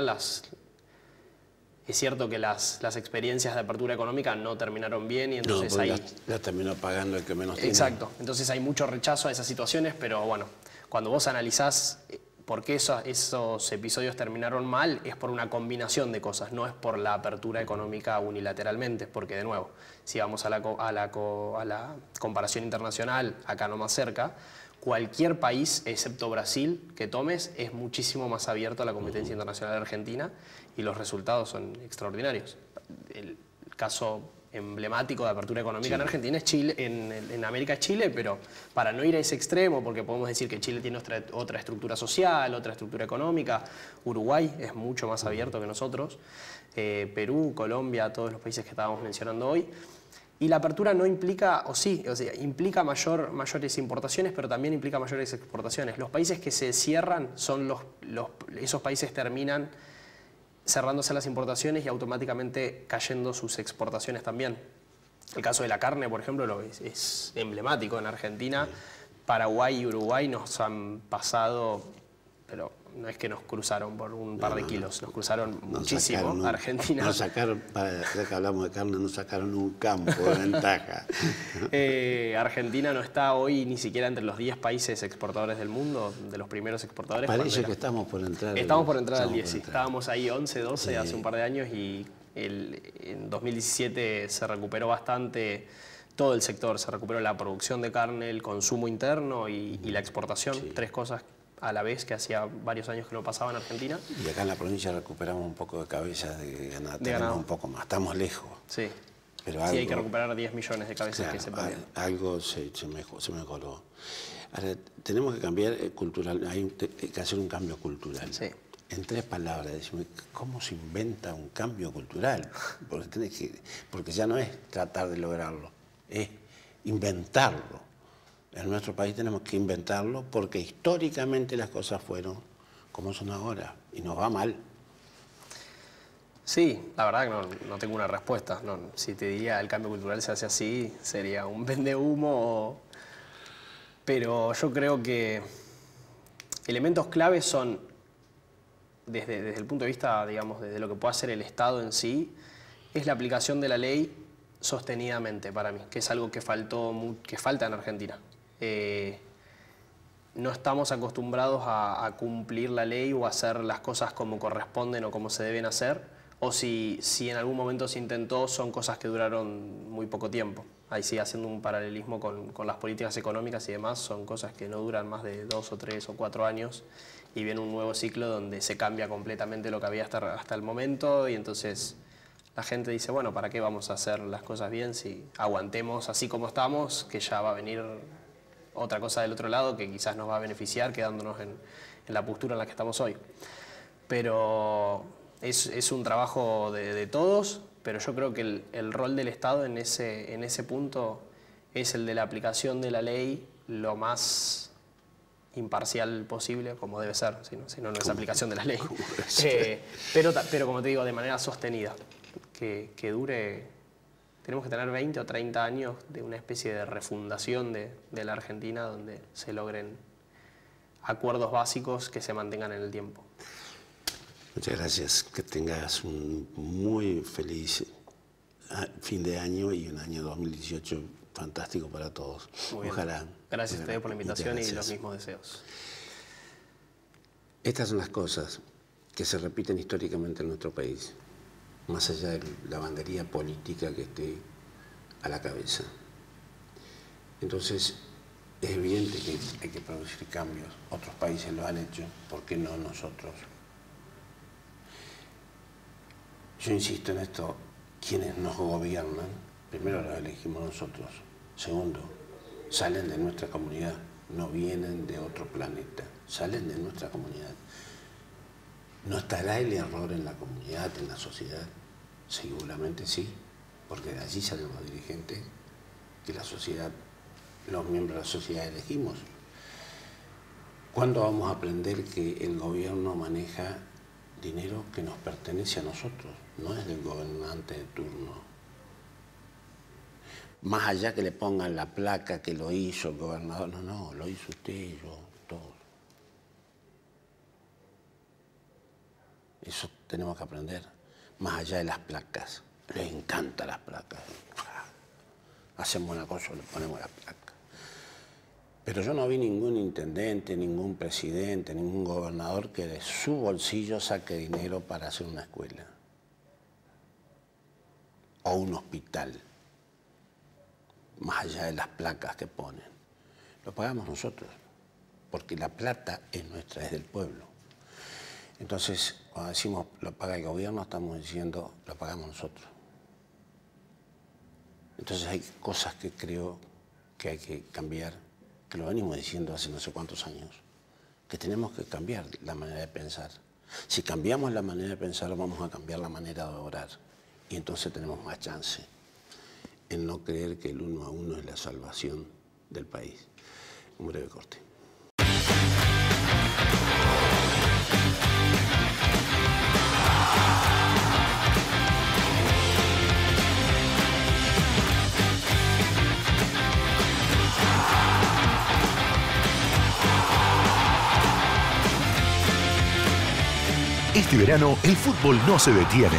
es cierto que las experiencias de apertura económica no terminaron bien y entonces no, la terminó pagando el que menos tiene. Exacto. Entonces hay mucho rechazo a esas situaciones, pero bueno, cuando vos analizás por qué esos episodios terminaron mal, es por una combinación de cosas, no es por la apertura económica unilateralmente, porque de nuevo, si vamos a la comparación internacional, acá no más cerca, cualquier país, excepto Brasil, que tomes, es muchísimo más abierto a la competencia internacional de Argentina y los resultados son extraordinarios. El caso emblemático de apertura económica en Argentina es Chile, en América es Chile, pero para no ir a ese extremo, porque podemos decir que Chile tiene otra estructura social, otra estructura económica, Uruguay es mucho más abierto que nosotros, Perú, Colombia, todos los países que estábamos mencionando hoy. Y la apertura no implica, implica mayores importaciones, pero también implica mayores exportaciones. Los países que se cierran son esos países terminan cerrándose las importaciones y automáticamente cayendo sus exportaciones también. El caso de la carne, por ejemplo, es emblemático. En Argentina, Paraguay y Uruguay nos han pasado, pero no es que nos cruzaron por un par de kilos, nos cruzaron muchísimo. Argentina. Nos sacaron, ya que hablamos de carne, nos sacaron un campo de ventaja. Argentina no está hoy ni siquiera entre los 10 países exportadores del mundo, de los primeros exportadores. Parece que estamos por entrar. Estamos por entrar al 10, sí. Estábamos ahí 11, 12 hace un par de años y en 2017 se recuperó bastante todo el sector. Se recuperó la producción de carne, el consumo interno y la exportación. Sí. 3 cosas a la vez que hacía varios años que no pasaba en Argentina. Y acá en la provincia recuperamos un poco de cabezas de ganado, tenemos un poco más, estamos lejos. Sí, pero sí, hay que recuperar 10 millones de cabezas, claro, que se perdieron. Algo se mejoró. Ahora, tenemos que cambiar cultural, hay que hacer un cambio cultural. Sí. En 3 palabras, decime, ¿cómo se inventa un cambio cultural? Porque ya no es tratar de lograrlo, es inventarlo. En nuestro país tenemos que inventarlo porque históricamente las cosas fueron como son ahora y nos va mal. Sí, la verdad que no tengo una respuesta. No, si te diría el cambio cultural se hace así, sería un vendehumo. Pero yo creo que elementos claves son, desde el punto de vista, digamos, desde lo que puede hacer el Estado en sí, es la aplicación de la ley sostenidamente para mí, que es algo que falta en Argentina. No estamos acostumbrados a cumplir la ley o a hacer las cosas como corresponden o como se deben hacer, o si en algún momento se intentó, son cosas que duraron muy poco tiempo. ahí sí haciendo un paralelismo con las políticas económicas y demás, son cosas que no duran más de 2 o 3 o 4 años y viene un nuevo ciclo donde se cambia completamente lo que había hasta el momento y entonces la gente dice, bueno, ¿para qué vamos a hacer las cosas bien si aguantemos así como estamos, que ya va a venir otra cosa del otro lado que quizás nos va a beneficiar quedándonos en la postura en la que estamos hoy? Pero es un trabajo de todos, pero yo creo que el rol del Estado en ese punto es el de la aplicación de la ley lo más imparcial posible, como debe ser, si no es aplicación de la ley. Pero como te digo, de manera sostenida, que dure. Tenemos que tener 20 o 30 años de una especie de refundación de la Argentina donde se logren acuerdos básicos que se mantengan en el tiempo. Muchas gracias. Que tengas un muy feliz fin de año y un año 2018 fantástico para todos. Ojalá. Gracias a ustedes por la invitación y los mismos deseos. Estas son las cosas que se repiten históricamente en nuestro país, más allá de la bandería política que esté a la cabeza. Entonces, es evidente que hay que producir cambios. Otros países lo han hecho, ¿por qué no nosotros? Yo insisto en esto, quienes nos gobiernan, primero los elegimos nosotros. Segundo, salen de nuestra comunidad, no vienen de otro planeta, salen de nuestra comunidad. ¿No estará el error en la comunidad, en la sociedad? Seguramente sí, porque de allí salen los dirigentes que la sociedad, los miembros de la sociedad elegimos. ¿Cuándo vamos a aprender que el gobierno maneja dinero que nos pertenece a nosotros? No es del gobernante de turno. Más allá que le pongan la placa que lo hizo el gobernador, no, lo hizo usted, yo, todos. Eso tenemos que aprender, más allá de las placas. Les encantan las placas. Hacen buena cosa, le ponemos la placa. Pero yo no vi ningún intendente, ningún presidente, ningún gobernador que de su bolsillo saque dinero para hacer una escuela o un hospital, más allá de las placas que ponen. Lo pagamos nosotros, porque la plata es nuestra, es del pueblo. Entonces, cuando decimos lo paga el gobierno, estamos diciendo lo pagamos nosotros. Entonces hay cosas que creo que hay que cambiar, que lo venimos diciendo hace no sé cuántos años, que tenemos que cambiar la manera de pensar. Si cambiamos la manera de pensar, vamos a cambiar la manera de obrar. Y entonces tenemos más chance en no creer que el 1 a 1 es la salvación del país. Un breve corte. Este verano el fútbol no se detiene.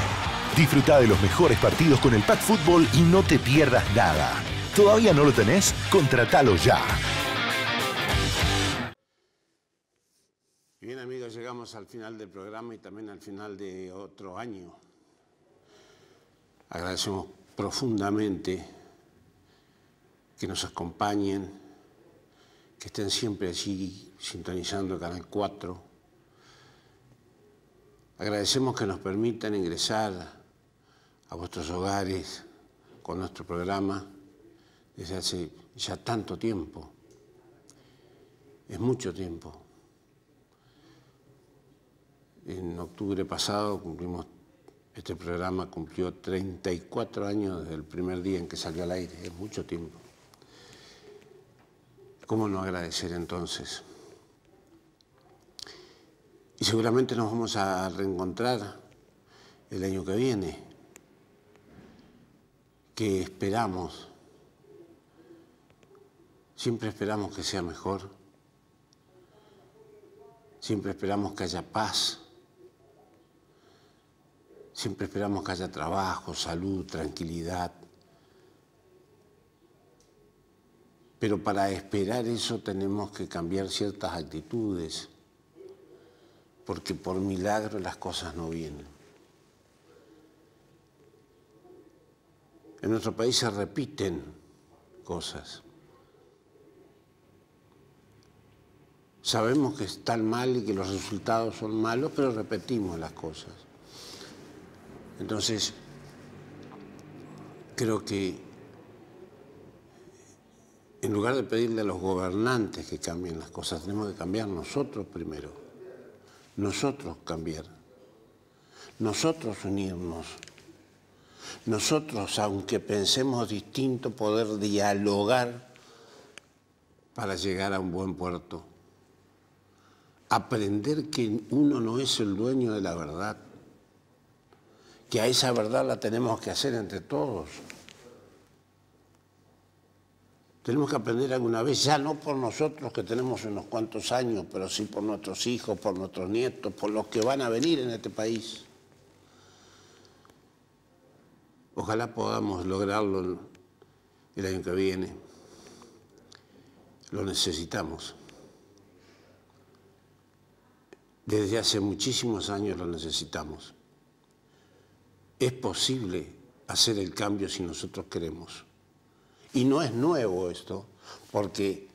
Disfruta de los mejores partidos con el Pack Fútbol y no te pierdas nada. ¿Todavía no lo tenés? Contratalo ya. Bien amigos, llegamos al final del programa y también al final de otro año. Agradecemos profundamente que nos acompañen, que estén siempre allí sintonizando el Canal 4. Agradecemos que nos permitan ingresar a vuestros hogares con nuestro programa desde hace ya tanto tiempo. Es mucho tiempo. En octubre pasado este programa cumplió 34 años desde el primer día en que salió al aire. Es mucho tiempo. ¿Cómo no agradecer entonces? Y seguramente nos vamos a reencontrar el año que viene, que esperamos, siempre esperamos que sea mejor, siempre esperamos que haya paz, siempre esperamos que haya trabajo, salud, tranquilidad. Pero para esperar eso tenemos que cambiar ciertas actitudes, porque por milagro las cosas no vienen. En nuestro país se repiten cosas. Sabemos que están mal y que los resultados son malos, pero repetimos las cosas. Entonces, creo que en lugar de pedirle a los gobernantes que cambien las cosas, tenemos que cambiar nosotros primero. Nosotros cambiar. Nosotros unirnos. Nosotros, aunque pensemos distinto, poder dialogar para llegar a un buen puerto. Aprender que uno no es el dueño de la verdad, que a esa verdad la tenemos que hacer entre todos. Tenemos que aprender alguna vez, ya no por nosotros que tenemos unos cuantos años, pero sí por nuestros hijos, por nuestros nietos, por los que van a venir en este país. Ojalá podamos lograrlo el año que viene. Lo necesitamos. Desde hace muchísimos años lo necesitamos. Es posible hacer el cambio si nosotros queremos. Y no es nuevo esto, porque,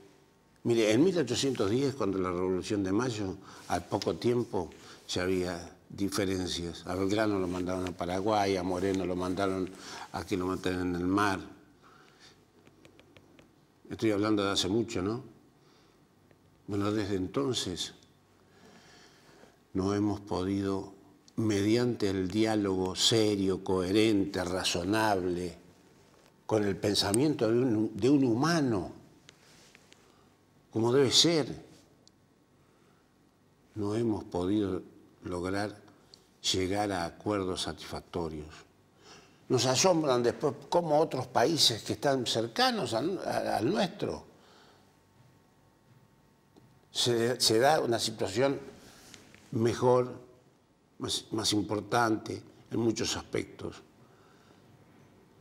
mire, en 1810, cuando la Revolución de Mayo, al poco tiempo ya había diferencias. A Belgrano lo mandaron a Paraguay, a Moreno lo mandaron a que lo mataran en el mar. Estoy hablando de hace mucho, ¿no? Bueno, desde entonces no hemos podido, mediante el diálogo serio, coherente, razonable, con el pensamiento de un humano, como debe ser, no hemos podido lograr llegar a acuerdos satisfactorios. Nos asombran después cómo otros países que están cercanos al nuestro se da una situación mejor, más importante en muchos aspectos.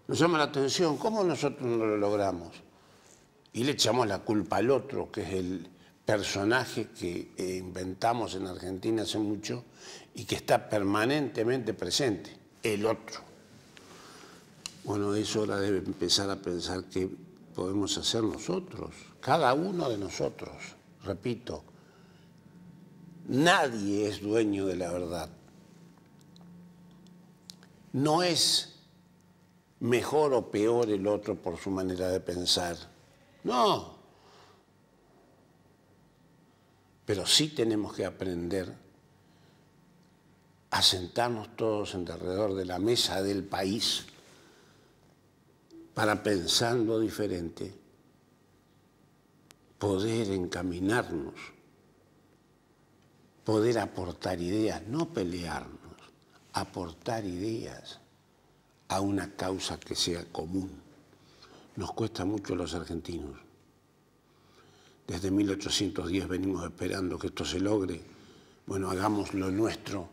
Nos llama la atención cómo nosotros no lo logramos y le echamos la culpa al otro, que es el personaje que inventamos en Argentina hace mucho y que está permanentemente presente, el otro. Bueno, es hora de empezar a pensar qué podemos hacer nosotros, cada uno de nosotros, repito. Nadie es dueño de la verdad. No es mejor o peor el otro por su manera de pensar. No. Pero sí tenemos que aprender a sentarnos todos alrededor de la mesa del país para pensar lo diferente, poder encaminarnos, poder aportar ideas, no pelearnos, aportar ideas a una causa que sea común. Nos cuesta mucho a los argentinos. Desde 1810 venimos esperando que esto se logre. Bueno, hagamos lo nuestro,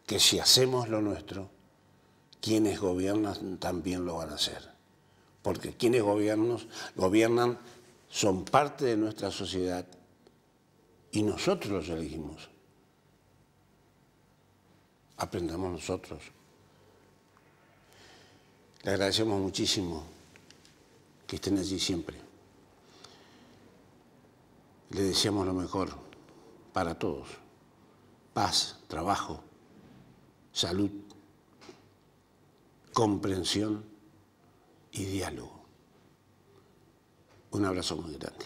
que si hacemos lo nuestro, quienes gobiernan también lo van a hacer. Porque quienes gobiernan son parte de nuestra sociedad y nosotros los elegimos. Aprendamos nosotros. Le agradecemos muchísimo que estén allí siempre. Le deseamos lo mejor para todos. Paz, trabajo, salud, comprensión y diálogo. Un abrazo muy grande.